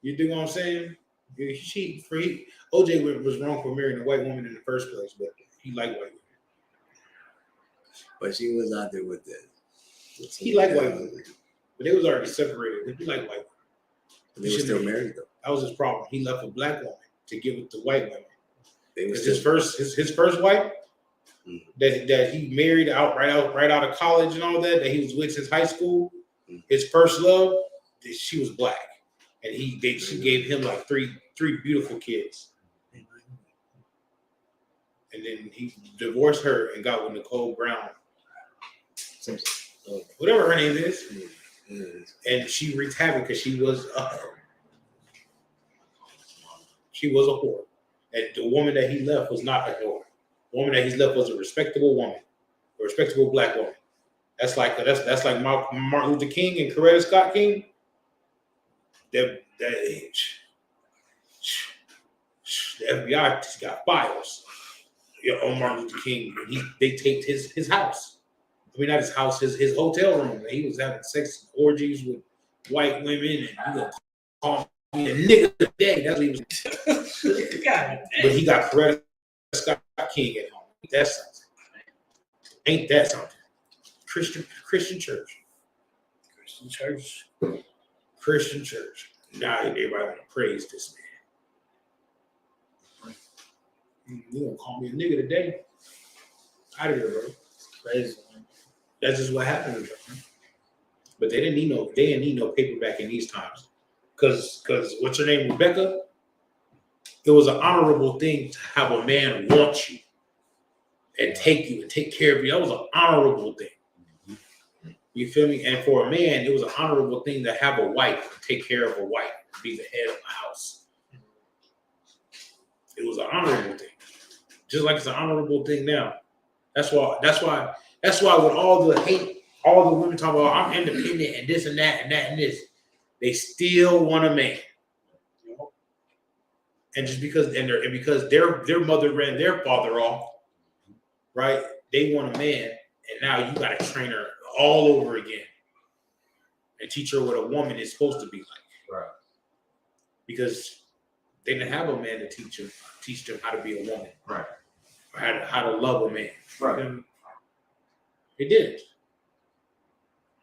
You dig what I'm saying? OJ was wrong for marrying a white woman in the first place, but he liked white women. But she was out there with it. He liked white women, but they was already separated. But he liked white women. They were still married though. That was his problem. He left a black woman to give it to white women. They were Because his first wife that he married right out of college and all that he was with since high school. His first love, she was black, and she gave him like three beautiful kids. And then he divorced her and got with Nicole Brown, whatever her name is. And she wreaked havoc because she was a whore. And the woman that he left was not a whore. The woman that he left was a respectable woman, a respectable black woman. That's like Martin Luther King and Coretta Scott King. The FBI just got files on Martin Luther King. They taped his house. I mean, not his house, his hotel room. He was having sex orgies with white women, and he gonna call me a nigga today. That's what he was. God, But he got Coretta Scott King at home. Ain't that something? Ain't that something? Christian church. Christian church. Now everybody want to praise this man. You gonna call me a nigga today? Out of here, bro. Crazy. That's just what happened. But they didn't need no paper back in these times. Cause what's her name, Rebecca? It was an honorable thing to have a man want you and take you and take care of you. That was an honorable thing. You feel me? And for a man, it was an honorable thing to have a wife, take care of a wife, be the head of the house. It was an honorable thing. Just like it's an honorable thing now. That's why with all the hate, all the women talk about I'm independent and this and that and that and this, they still want a man. And just because their mother ran their father off, right? They want a man, and now you got to train her all over again and teach her what a woman is supposed to be like. Right. Because they didn't have a man to teach them how to be a woman. Right. Or how to love a man. Right. They didn't.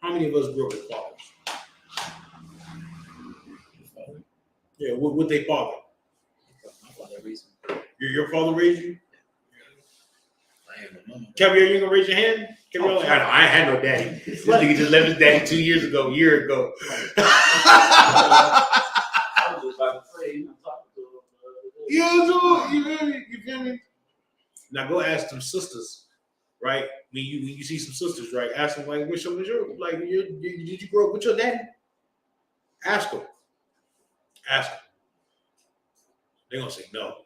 How many of us grew up with fathers? Yeah, what they father? Your father raised you? I am a mama. Caviar, you gonna raise your hand? Caviar, like, I ain't had no daddy. This nigga just left his daddy 2 years ago, a year ago. I was just about to say, you talking to him. You feel me? Now go ask them sisters, right? When you see some sisters, right? Ask them like, did you grow up with your daddy? Ask them. Ask them. They're gonna say no.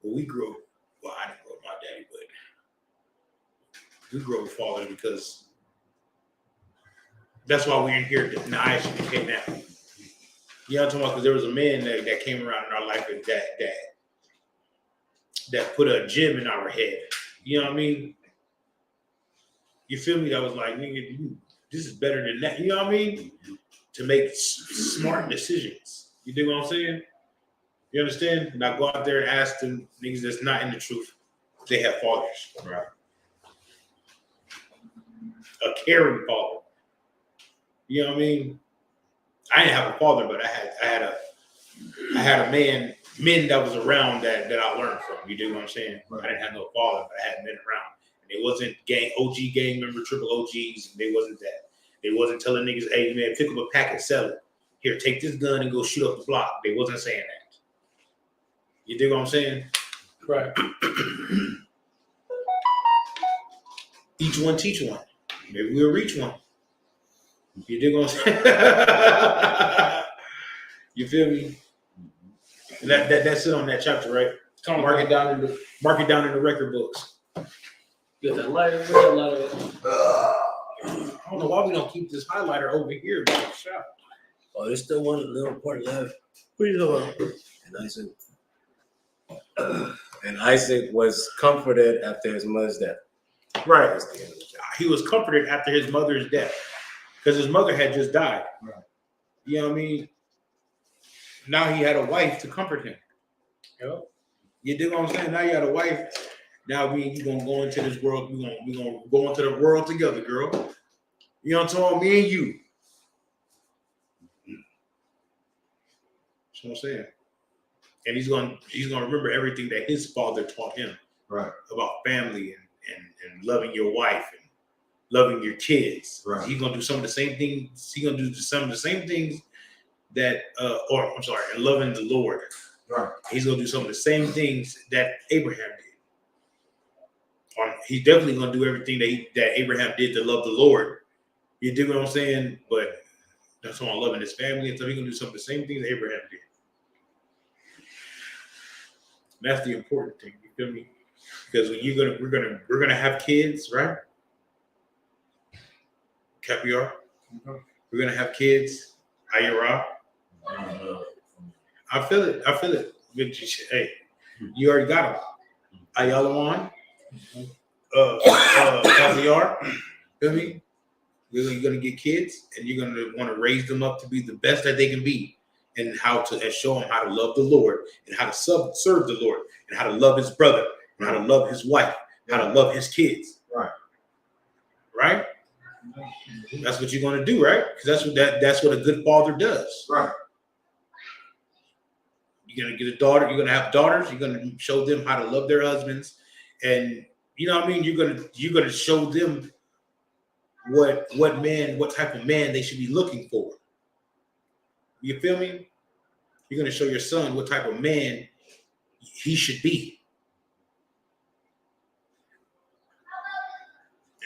But we grew up, well, I didn't grow up with my daddy, but we grew up with fathers because that's why we're in here in the ISUPK now. You know what I'm talking about? Because there was a man that came around in our life that put a gem in our head. You know what I mean? You feel me? That was like, nigga, this is better than that. You know what I mean? To make smart decisions. You dig what I'm saying? You understand? Now go out there and ask them niggas that's not in the truth. They have fathers. Right. A caring father. You know what I mean? I didn't have a father, but I had a men that was around that I learned from. You dig what I'm saying? Right. I didn't have no father, but I had men around. And it wasn't OG gang member, triple OGs, and they wasn't that. They wasn't telling niggas, hey man, pick up a pack and sell it. Here, take this gun and go shoot up the block. They wasn't saying that. You dig what I'm saying? Right. Each one teach one. Maybe we'll reach one. You dig what I'm saying? You feel me? That's it on that chapter, right? Mark it down in the record books. Get that lighter. Where's that lighter? I don't know why we don't keep this highlighter over here, man. Oh, there's still one little part left. What are you talking about? And Isaac was comforted after his mother's death. Right. He was comforted after his mother's death because his mother had just died. Right. You know what I mean? Now he had a wife to comfort him. Yep. You dig what I'm saying? Now you got a wife. Now we gonna go into this world. We gonna go into the world together, girl. You know what I'm talking about? Me and you. That's what I'm saying. And he's gonna remember everything that his father taught him. Right. About family and loving your wife and loving your kids. Right. He's gonna do some of the same things. He's gonna do some of the same things that and loving the Lord. Right. He's gonna do some of the same things that Abraham did. He's definitely gonna do everything that Abraham did to love the Lord. You dig what I'm saying? But that's why I'm loving his family, and so he's gonna do some of the same things that Abraham did. That's the important thing. You feel me? Because when we're gonna have kids, right? Capiar. Mm-hmm. We're gonna have kids. Ayara. I feel it. Hey, you already got them. Ayalawan. Caviar. Feel me? You're gonna get kids, and you're gonna want to raise them up to be the best that they can be. and show him how to love the Lord and how to serve the Lord and how to love his brother and how to love his wife, how to love his kids. Right? That's what you're gonna do, right? Because that's what a good father does. Right. You're gonna get a daughter. You're gonna have daughters. You're gonna show them how to love their husbands, and you know what I mean. You're gonna show them what type of man they should be looking for. You feel me? You're gonna show your son what type of man he should be,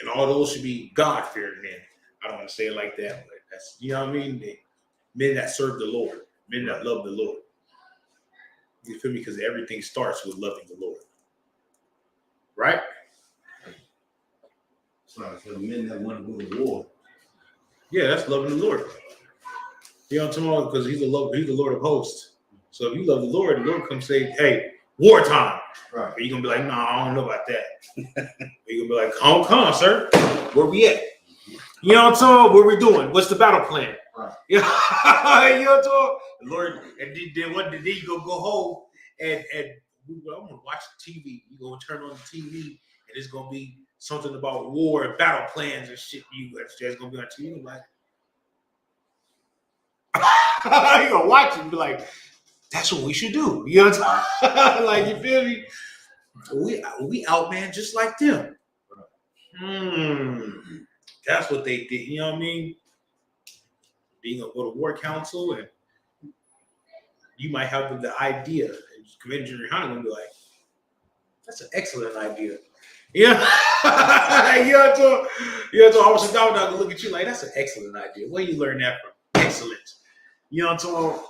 and all those should be God-fearing men. I don't want to say it like that, but that's, you know what I mean. Men that serve the Lord, men that love the Lord. You feel me? Because everything starts with loving the Lord. Right? Sorry, for the men that want to go to war. Yeah, that's loving the Lord. You know what I'm talking about? Because he's the Lord of hosts. So if you love the Lord comes say, hey, wartime. Right. And you're going to be like, no, I don't know about that. You're going to be like, come on, sir. Where we at? You know what I'm talking about? What we doing? What's the battle plan? Right. You know what I'm talking about? The Lord, and then you go home and I'm going to watch the TV. You're going to turn on the TV and it's going to be something about war and battle plans and shit. It's just going to be on TV. Like, you're going to watch it and be like, that's what we should do. You know what I'm saying? Like, you feel me? We out, man, just like them. That's what they did. You know what I mean? Being a go to war council, and you might have the idea, and Commander General Hahn gonna be like, "That's an excellent idea." Yeah, you know what I'm talking. Officer Dog gonna look at you like, "That's an excellent idea. Where you learn that from? Excellent." You know what I'm talking.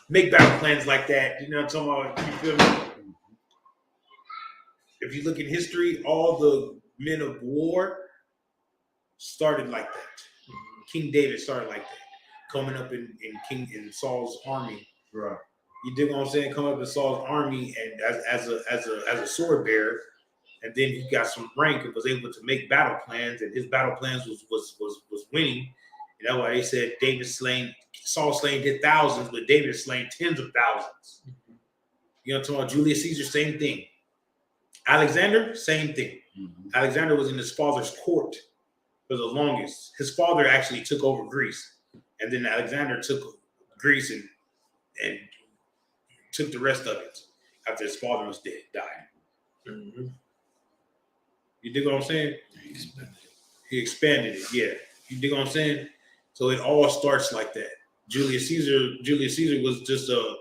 Make battle plans like that. You know what I'm talking about. You feel me? If you look at history, all the men of war started like that. King David started like that, coming up in Saul's army. Right. You dig what I'm saying? Coming up in Saul's army and as a sword bearer, and then he got some rank and was able to make battle plans, and his battle plans was winning. And that's why they said Saul slain did thousands, but David slain tens of thousands. You know what I'm talking about? Julius Caesar, same thing. Alexander, same thing. Alexander was in his father's court for the longest. His father actually took over Greece, and then Alexander took Greece and took the rest of it after his father was died. You dig what I'm saying? He expanded it. Yeah. You dig what I'm saying? So it all starts like that. Julius Caesar was just a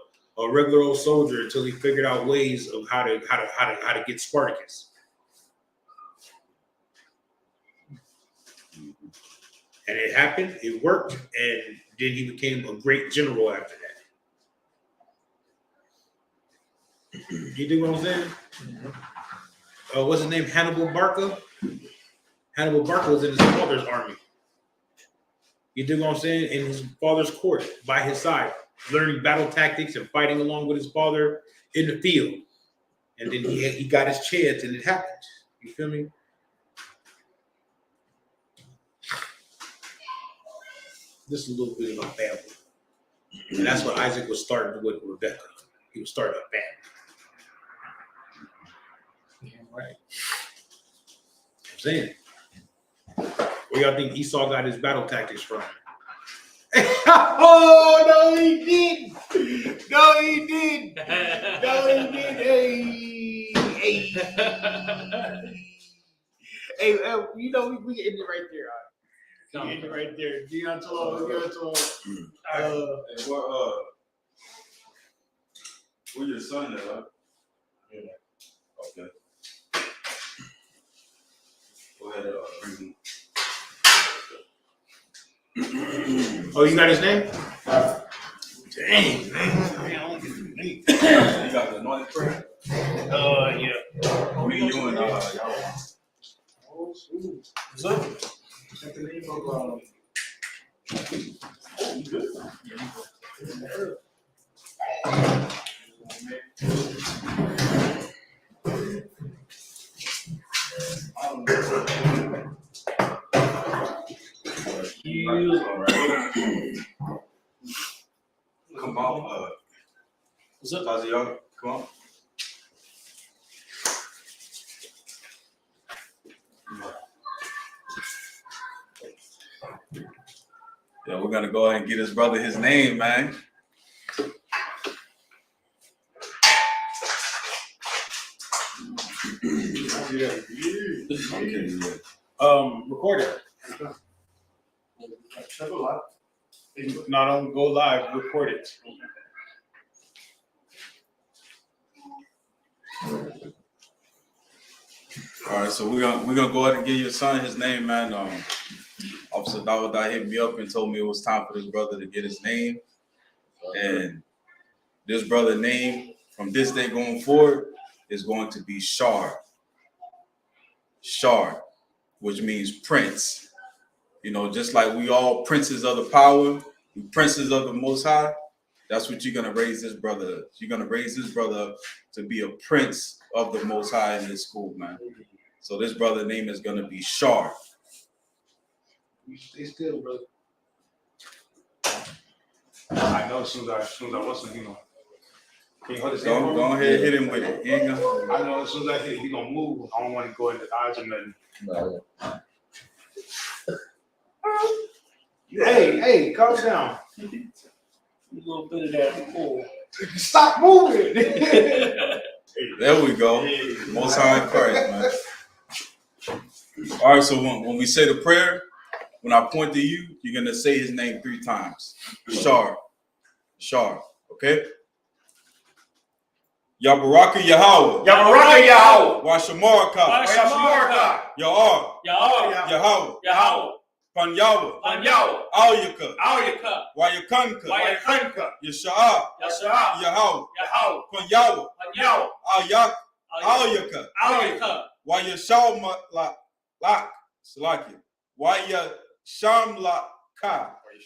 regular old soldier until he figured out ways of how to get Spartacus. And it happened, it worked, and then he became a great general after that. You dig what I'm saying? What's his name? Hannibal Barca? Hannibal Barca was in his father's army. You dig what I'm saying? In his father's court, by his side, learning battle tactics and fighting along with his father in the field. And then he got his chance and it happened. You feel me? This is a little bit of a family. And that's what Isaac was starting with Rebecca. He was starting a family. Yeah, right. I'm saying. Where y'all think Esau got his battle tactics from? Oh, no, he didn't. No, he didn't. No, he didn't. Hey, you know, we can end it right there. We can end it right there. Deion told. Where your son at? Huh? Yeah. Okay. Go ahead, bring him. Oh, you got his name? Dang, man. I don't get his name. You got the anointed prayer? Yeah. Me, you, and y'all. Oh, shoot. What's up? Check the name of Oh, you good? on. What's up? Tazi, y'all, come on. Yeah, we're gonna go ahead and get his brother his name, man. Okay, yeah. Record it. No, don't go live. Record it. All right, so we're gonna go ahead and give your son his name, man. Officer Dawada hit me up and told me it was time for this brother to get his name, and this brother's name from this day going forward is going to be Shar. Shar, which means prince. You know, just like we all princes of the power, we princes of the Most High. That's what you're gonna raise this brother. You're gonna raise this brother up to be a prince of the Most High in this school, man. So this brother's name is gonna be Shar. Stay still, brother. I know as soon as I wasn't, you know. Can you hold his Go ahead, hit him with it. He ain't gonna, I know as soon as I hit it, he gonna move. I don't want to go in the eyes or nothing. No. Hey, calm down. A little bit of that pull. Stop moving. there we go. Most High in Christ, man. All right, so when we say the prayer, when I point to you, you're gonna say his name 3 times. Shar. Shar. Okay? Yabaraka Yahweh. Yabaraka Yahweh. Washamaraka. Washamaraka. Ya'ar. Yahweh. Yahweh. Yahweh. Panyawa. Panyawa. Alyaka. Alyaka. Wayakanka. Wayakanka. Yasha'a. Yasha'a. Yahweh. Yahweh. Panyawa. Panyawa. Ayak. Alyaka. Alyaka. Wayashamlak. Salakia. Wayashamlaka.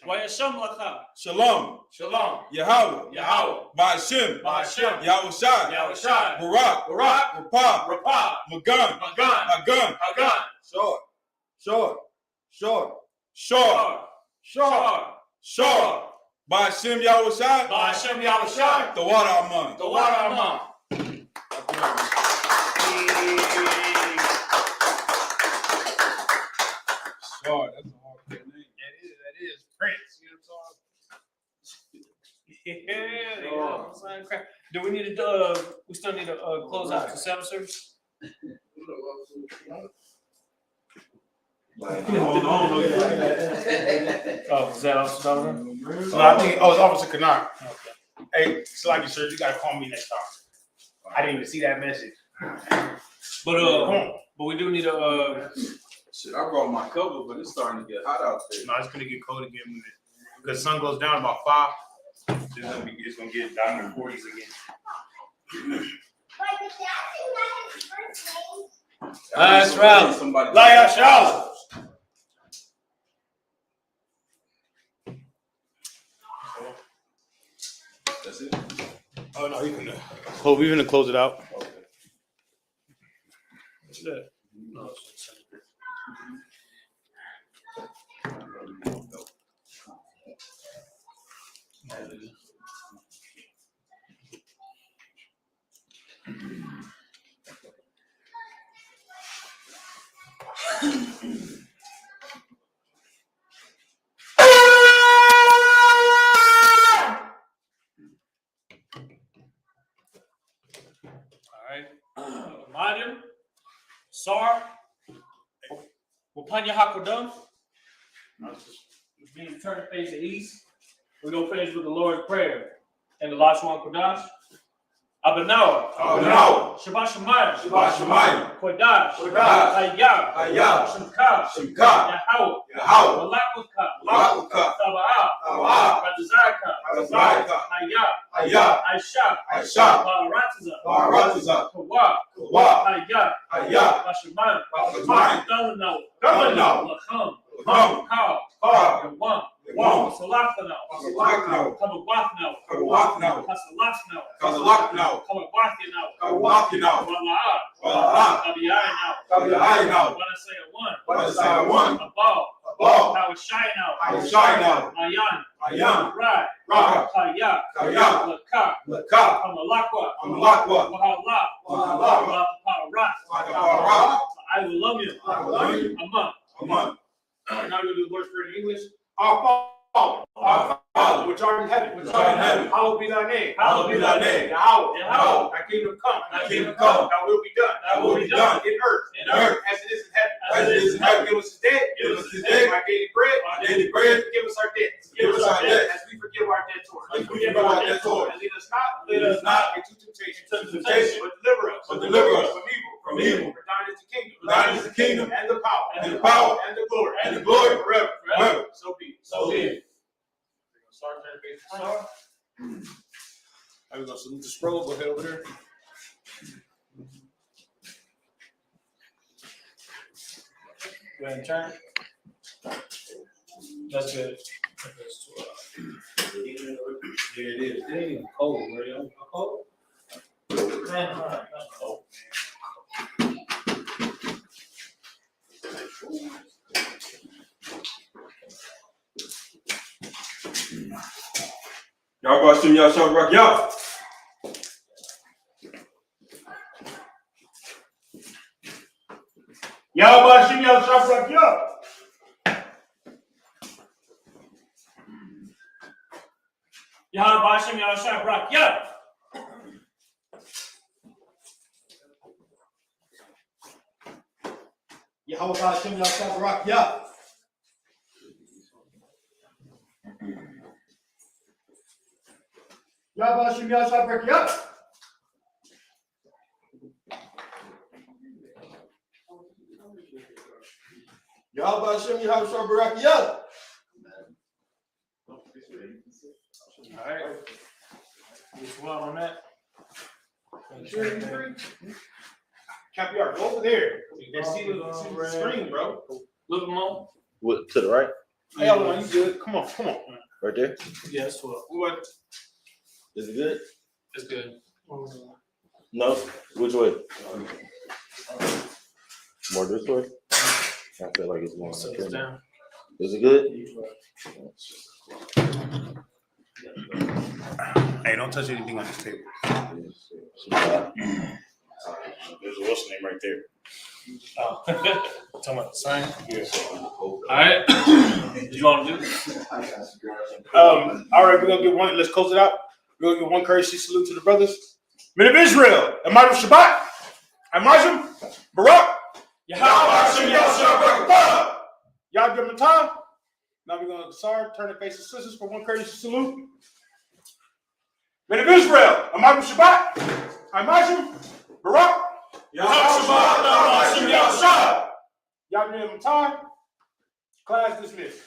Wayashamlaka. Shalom. Shalom. Yahweh. Yahweh. Ba'ashem. Ba'ashem. Yahushai. Yahushai. Barak. Barak. Rapah. Rapah. Magan. Magan. Hagun. Hagan. Short. Short. Short. Shor. Short. Short. Ba'ashem Yahushai. Ba'ashem Yahushai. The water Aman. The water Aman. Short. That's a hard name. That is Prince. You know what I'm saying? Yeah. Do we need to? We still need to close out the Sabbath service. Oh, Is that Officer Donovan? no, I think, it's Officer Kanar. Hey, Salaki, sir, you gotta call me next time. I didn't even see that message. But we do need a. Shit, I brought my cover, but it's starting to get hot out there. No, it's gonna get cold again because the sun goes down about 5. It's gonna get down in the 40s again. That's right. Somebody. Laya Shaw. That's it. Oh no, you can. We're gonna close it out. What's that? No, Remind him, Sar, Wapanya Hakodum. Being turned to face the east, we're going to finish with the Lord's Prayer and the last one, Kodash. Abanawa. Shabbat Shemayim. Shabbat Shemayim. Kodash. Kodash. Hayah. Hayah. Shemka. Shemka. Yahweh. Yahweh. Malakuka. Malakuka. Taba'ah. Taba'ah. Radazaka. Radazaka. Hayah. Hayah. Aisha. Aisha. Baratiza. Baratiza. Kawa. Kawa. Hayah. Hayah. Bashamayim. Bashamayim. Domino. Domino. Lacham. Lacham. Kal. Kal. Yawam. Yawam. Salafano. Salafano. Kabawafno. Kabawafno. Kasalafno. Kazalakno. Kabawafino. Kawakino. Wala'ah. Wala'ah. Kabiyayno. Kabiyayno. Wanna say a one. Wanna say a one. A ball. A Ba. Hawashina, Ayan. Ayan, Rai. Ra, Kaya. Kaya, Laka. Laka, Amalakwa. Amalakwa, Wahala. Wahala, Ra. Wakapara, I will love you. Ama. Aman. Now we do the Lord's Prayer in English. Our Father, Our Father, which art in heaven, which art in heaven, hallowed be thy name. hallowed be thy name. Yahweh, Yahweh, thy kingdom come. thy kingdom come. Thy will be done. Thy will be done in earth, as it is in heaven. as it is in heaven. Give us this day. Give us this day our daily bread. our daily bread. Give us our debts. Give us our debts. As we forgive our debtors. As we forgive our debtors. And lead us not. Lead us not into temptation. into temptation. But deliver us. But deliver us from evil. from evil. For thine is the kingdom. For thine is the kingdom, And the power. and the power, And the glory. and the glory, Forever. forever. So be it. So be it. Start turning face to Star. I'm gonna salute the scroll. Go ahead over there. Go ahead and turn. That's good. Yeah, it is. It ain't even cold, bro. Cold? Man, that's cold. Y'all go stream y'all show rock y'all. Y'all about to see y'all shop like y'all. Y'all about to see y'all shop like y'all. Yahweh Hashem Yahshua Barak Yah. Yahweh Hashem Yahshua Barak Yah. Yahweh Hashem Yahshua Barak Yah. All right. Which one on that? Sure, you free. Capiar, go over there. You can see the screen, bro. Little more. What, to the right? Hey, hold on, you good? Come on. Right there? Yeah, that's 12. What? Is it good? It's good. No. Which way? More this way? I feel like it's more. So it's down. Is it good? Hey, don't touch anything on this table. There's a what's name right there. Oh. Talking about the sign? Yeah. All right. You want to do this? All right, we're gonna get one. Let's close it out. We're gonna get one courtesy salute to the brothers. Men of Israel, Amajim Shabbat, Amajim Barak, Yahweh Y'all give them time. Now we're gonna start turn and face the sisters for one courtesy salute. Men of Israel, Amajim Shabbat, Amajim Barak, Yahweh Y'all give them time. Class dismissed.